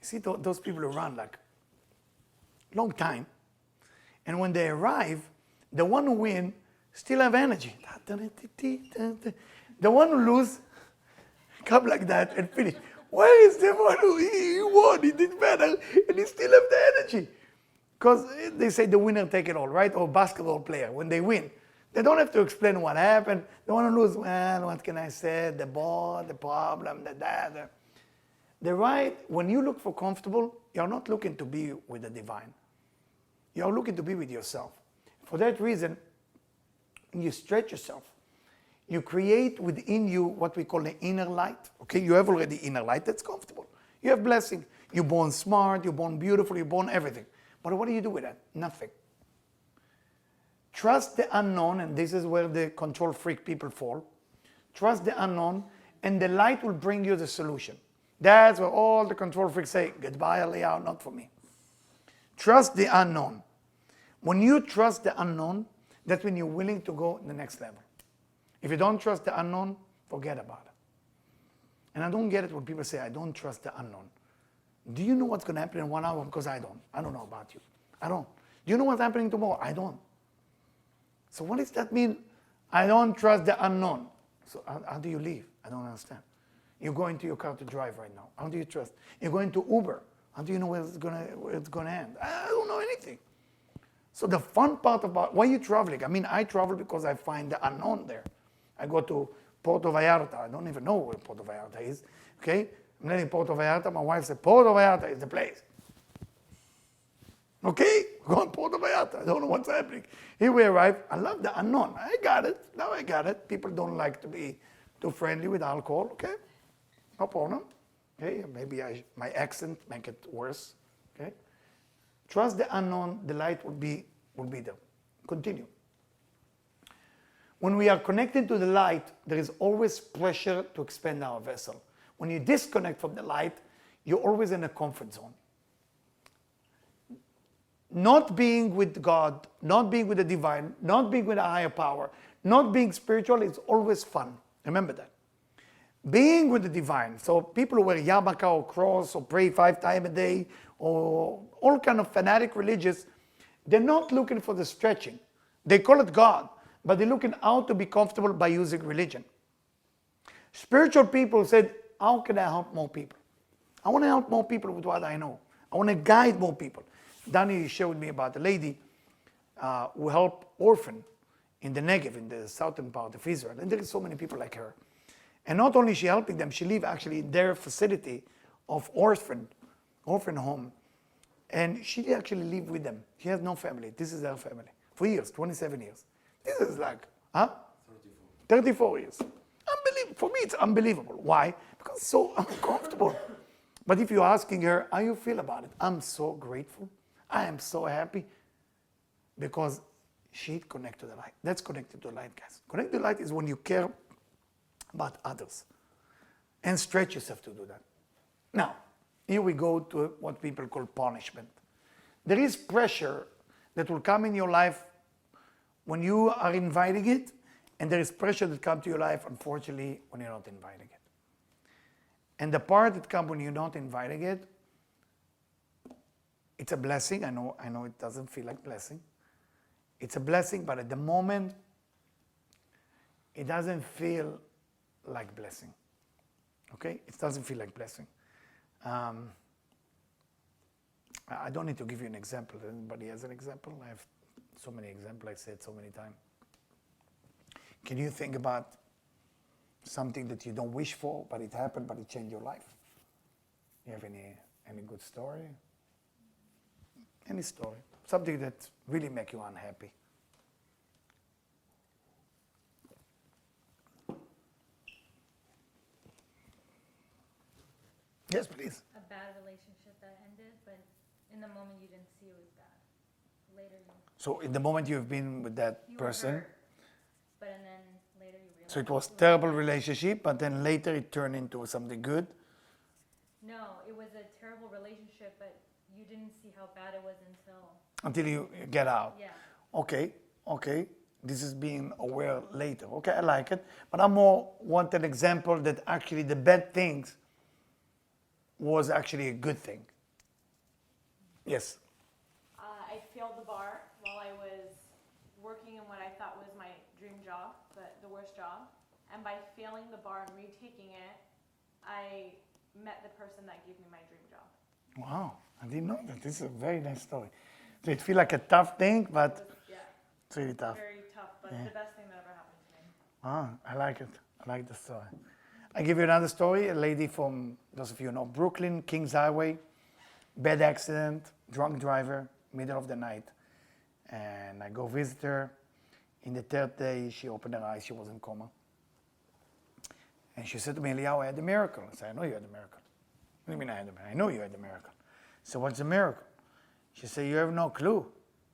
You see those people who run like long time. And when they arrive, the one who win still have energy. The one who lose, come like that and finish. Where is the one who he won? He did better, and he still have the energy. Because they say the winner take it all, right? Or basketball player, when they win, they don't have to explain what happened. The one who lose, well, what can I say? The ball, the problem, that. The right, when you look for comfortable, you're not looking to be with the divine. You're looking to be with yourself. For that reason, when you stretch yourself, you create within you what we call the inner light. Okay, you have already inner light that's comfortable. You have blessing. You're born smart, you're born beautiful, you're born everything. But what do you do with that? Nothing. Trust the unknown, and this is where the control freak people fall. Trust the unknown, and the light will bring you the solution. That's where all the control freaks say, goodbye, Eliyahu, not for me. Trust the unknown. When you trust the unknown, that's when you're willing to go the next level. If you don't trust the unknown, forget about it. And I don't get it when people say, I don't trust the unknown. Do you know what's going to happen in 1 hour? Because I don't. I don't know about you. I don't. Do you know what's happening tomorrow? I don't. So what does that mean? I don't trust the unknown. So how do you leave? I don't understand. You're going to your car to drive right now. How do you trust? You're going to Uber. How do you know where it's going to end? I don't know anything. So the fun part about why are you traveling? I mean, I travel because I find the unknown there. I go to Puerto Vallarta. I don't even know where Puerto Vallarta is. Okay? I'm living in Puerto Vallarta. My wife said, Puerto Vallarta is the place. Okay? We're going to Puerto Vallarta. I don't know what's happening. Here we arrive. I love the unknown. I got it. Now I got it. People don't like to be too friendly with alcohol. Okay? No problem. Okay? Maybe my accent make it worse. Okay? Trust the unknown. The light will be there. Continue. When we are connected to the light, there is always pressure to expand our vessel. When you disconnect from the light, you're always in a comfort zone. Not being with God, not being with the divine, not being with a higher power, not being spiritual is always fun. Remember that. Being with the divine, so people who wear yarmulke or cross or pray 5 times a day or all kind of fanatic religious, they're not looking for the stretching. They call it God, but they're looking how to be comfortable by using religion. Spiritual people said, how can I help more people? I want to help more people with what I know. I want to guide more people. Danny showed me about a lady who helped orphans in the Negev, in the southern part of Israel. And there is so many people like her. And not only is she helping them, she lives actually in their facility of orphan home. And she actually lives with them. She has no family. This is her family. For years, 27 years. This is like, 34 years. For me, it's unbelievable. Why? Because it's so uncomfortable. But if you're asking her, how you feel about it? I'm so grateful. I am so happy. Because she connected to the light. That's connected to the light, guys. Connected to the light is when you care about others. And stretch yourself to do that. Now, here we go to what people call punishment. There is pressure that will come in your life when you are inviting it, and there is pressure that comes to your life, unfortunately, when you're not inviting it. And the part that comes when you're not inviting it, it's a blessing. I know it doesn't feel like blessing. It's a blessing, but at the moment, it doesn't feel like blessing. Okay? It doesn't feel like blessing. I don't need to give you an example. Anybody has an example? I have so many examples. I said so many times. Can you think about something that you don't wish for, but it happened, but it changed your life? You have any good story? Any story? Something that really make you unhappy? Yes, please. A bad relationship that ended, but in the moment you didn't see it was bad. Later you So in the moment you've been with that were person, hurt, but and then later you realized. so it was terrible relationship, but then later it turned into something good. No, it was a terrible relationship, but you didn't see how bad it was until. Until you get out. Yeah. Okay. This is being aware later. Okay, I like it. But I more want an example that actually the bad things was actually a good thing. Yes. I failed the bar while I was working in what I thought was my dream job, but the worst job. And by failing the bar and retaking it, I met the person that gave me my dream job. Wow, I didn't know that. This is a very nice story. So it feels like a tough thing, but Yeah, it's really tough. very tough, but Yeah. the best thing that ever happened to me. I like it. I like the story. I give you another story. A lady from, those of you who know, Brooklyn, Kings Highway, bad accident, drunk driver, middle of the night. And I go visit her. In the third day, she opened her eyes. She was in coma. And she said to me, Eliyahu, I had a miracle. I said, I know you had a miracle. What do you mean I had a miracle? I know you had a miracle. So what's the miracle? She said, you have no clue.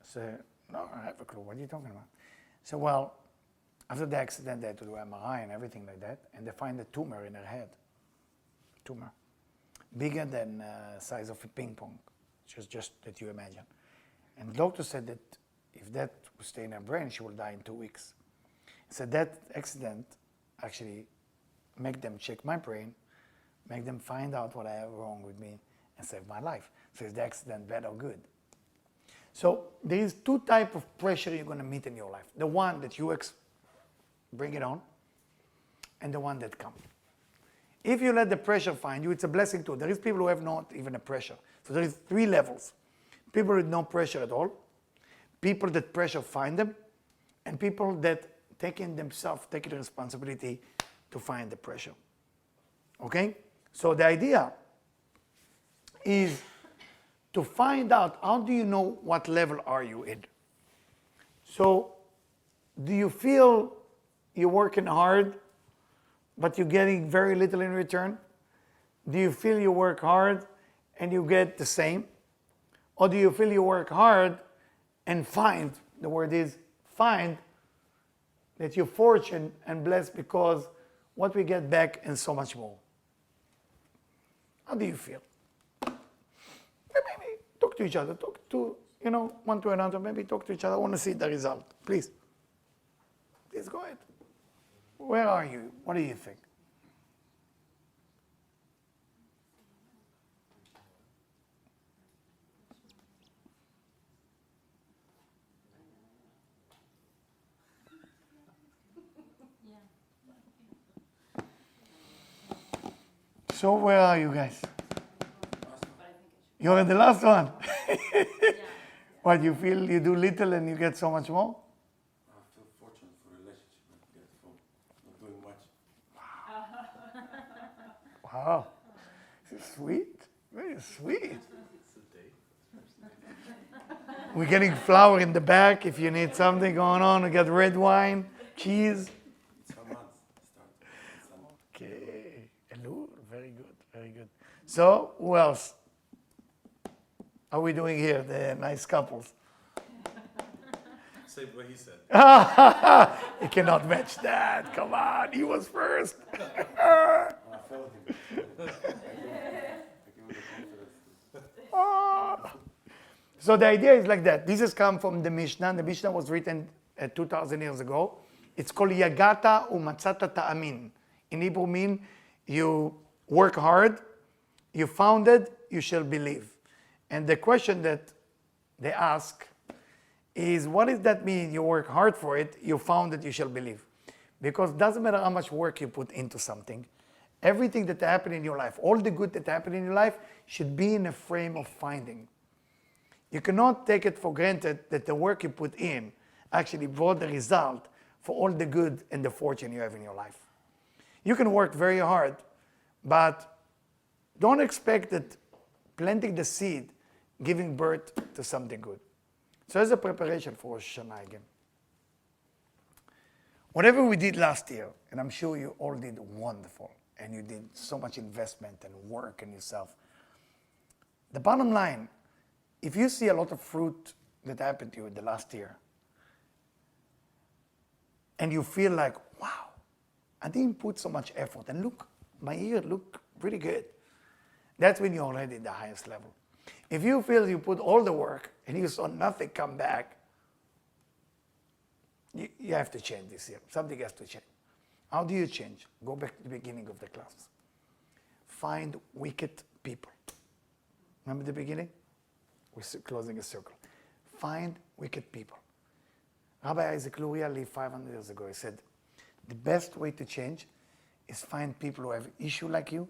I said, no, I have a clue. What are you talking about? I said, well, after the accident, they had to do MRI and everything like that, and they find a tumor in her head. Tumor. Bigger than size of a ping pong, just that you imagine. And the doctor said that if that would stay in her brain, she will die in 2 weeks. So that accident actually make them check my brain, make them find out what I have wrong with me, and save my life. So is the accident bad or good? So there is two types of pressure you're going to meet in your life. The one that you bring it on, and the one that comes. If you let the pressure find you, it's a blessing too. There is people who have not even a pressure. So there is 3 levels. People with no pressure at all, people that pressure find them, and people that taking the responsibility to find the pressure. Okay? So the idea is to find out, how do you know what level are you in? So do you feel you're working hard, but you're getting very little in return? Do you feel you work hard and you get the same? Or do you feel you work hard and find, the word is find, that you're fortunate and blessed because what we get back and so much more? How do you feel? Maybe talk to each other, talk to, one to another, maybe talk to each other. I want to see the result. Please. Please go ahead. Where are you? What do you think? So where are you guys? You're the last one. What, you feel you do little and you get so much more? I feel fortunate for relationship and get from not doing much. Wow. This is sweet. Very sweet. We're getting flour in the back if you need something going on. We got red wine, cheese. It's a month start. Okay. Hello. Very good. Very good. So, who else? How are we doing here, the nice couples? Say what he said. You cannot match that. Come on. He was first. I felt him. I give him the confidence. So the idea is like that. This has come from the Mishnah. The Mishnah was written 2,000 years ago. It's called Yagata umatzata ta'amin. In Hebrew mean you work hard, you found it, you shall believe. And the question that they ask is, what does that mean? You work hard for it, you found it, you shall believe. Because it doesn't matter how much work you put into something, everything that happened in your life, all the good that happened in your life should be in a frame of finding. You cannot take it for granted that the work you put in actually brought the result for all the good and the fortune you have in your life. You can work very hard, but don't expect that planting the seed giving birth to something good. So as a preparation for Rosh Hashanah again, whatever we did last year, and I'm sure you all did wonderful, and you did so much investment and work in yourself. The bottom line, if you see a lot of fruit that happened to you in the last year, and you feel like, wow, I didn't put so much effort, and look, my year looked pretty good. That's when you're already at the highest level. If you feel you put all the work and you saw nothing come back, you have to change this year. Something has to change. How do you change? Go back to the beginning of the class. Find wicked people. Remember the beginning? We're closing a circle. Find wicked people. Rabbi Isaac Luria lived 500 years ago. He said, the best way to change is find people who have issue like you,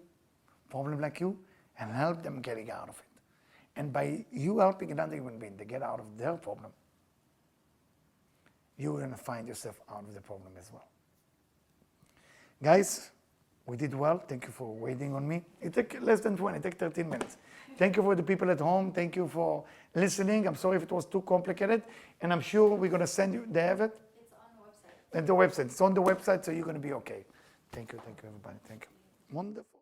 problem like you, and help them getting out of it. And by you helping another human being to get out of their problem, you're going to find yourself out of the problem as well. Guys, we did well. Thank you for waiting on me. It took less than 20, it took 13 minutes. Thank you for the people at home. Thank you for listening. I'm sorry if it was too complicated. And I'm sure we're going to send you, they have it? It's on the website. At the website. It's on the website, so you're going to be okay. Thank you, everybody. Thank you. Wonderful.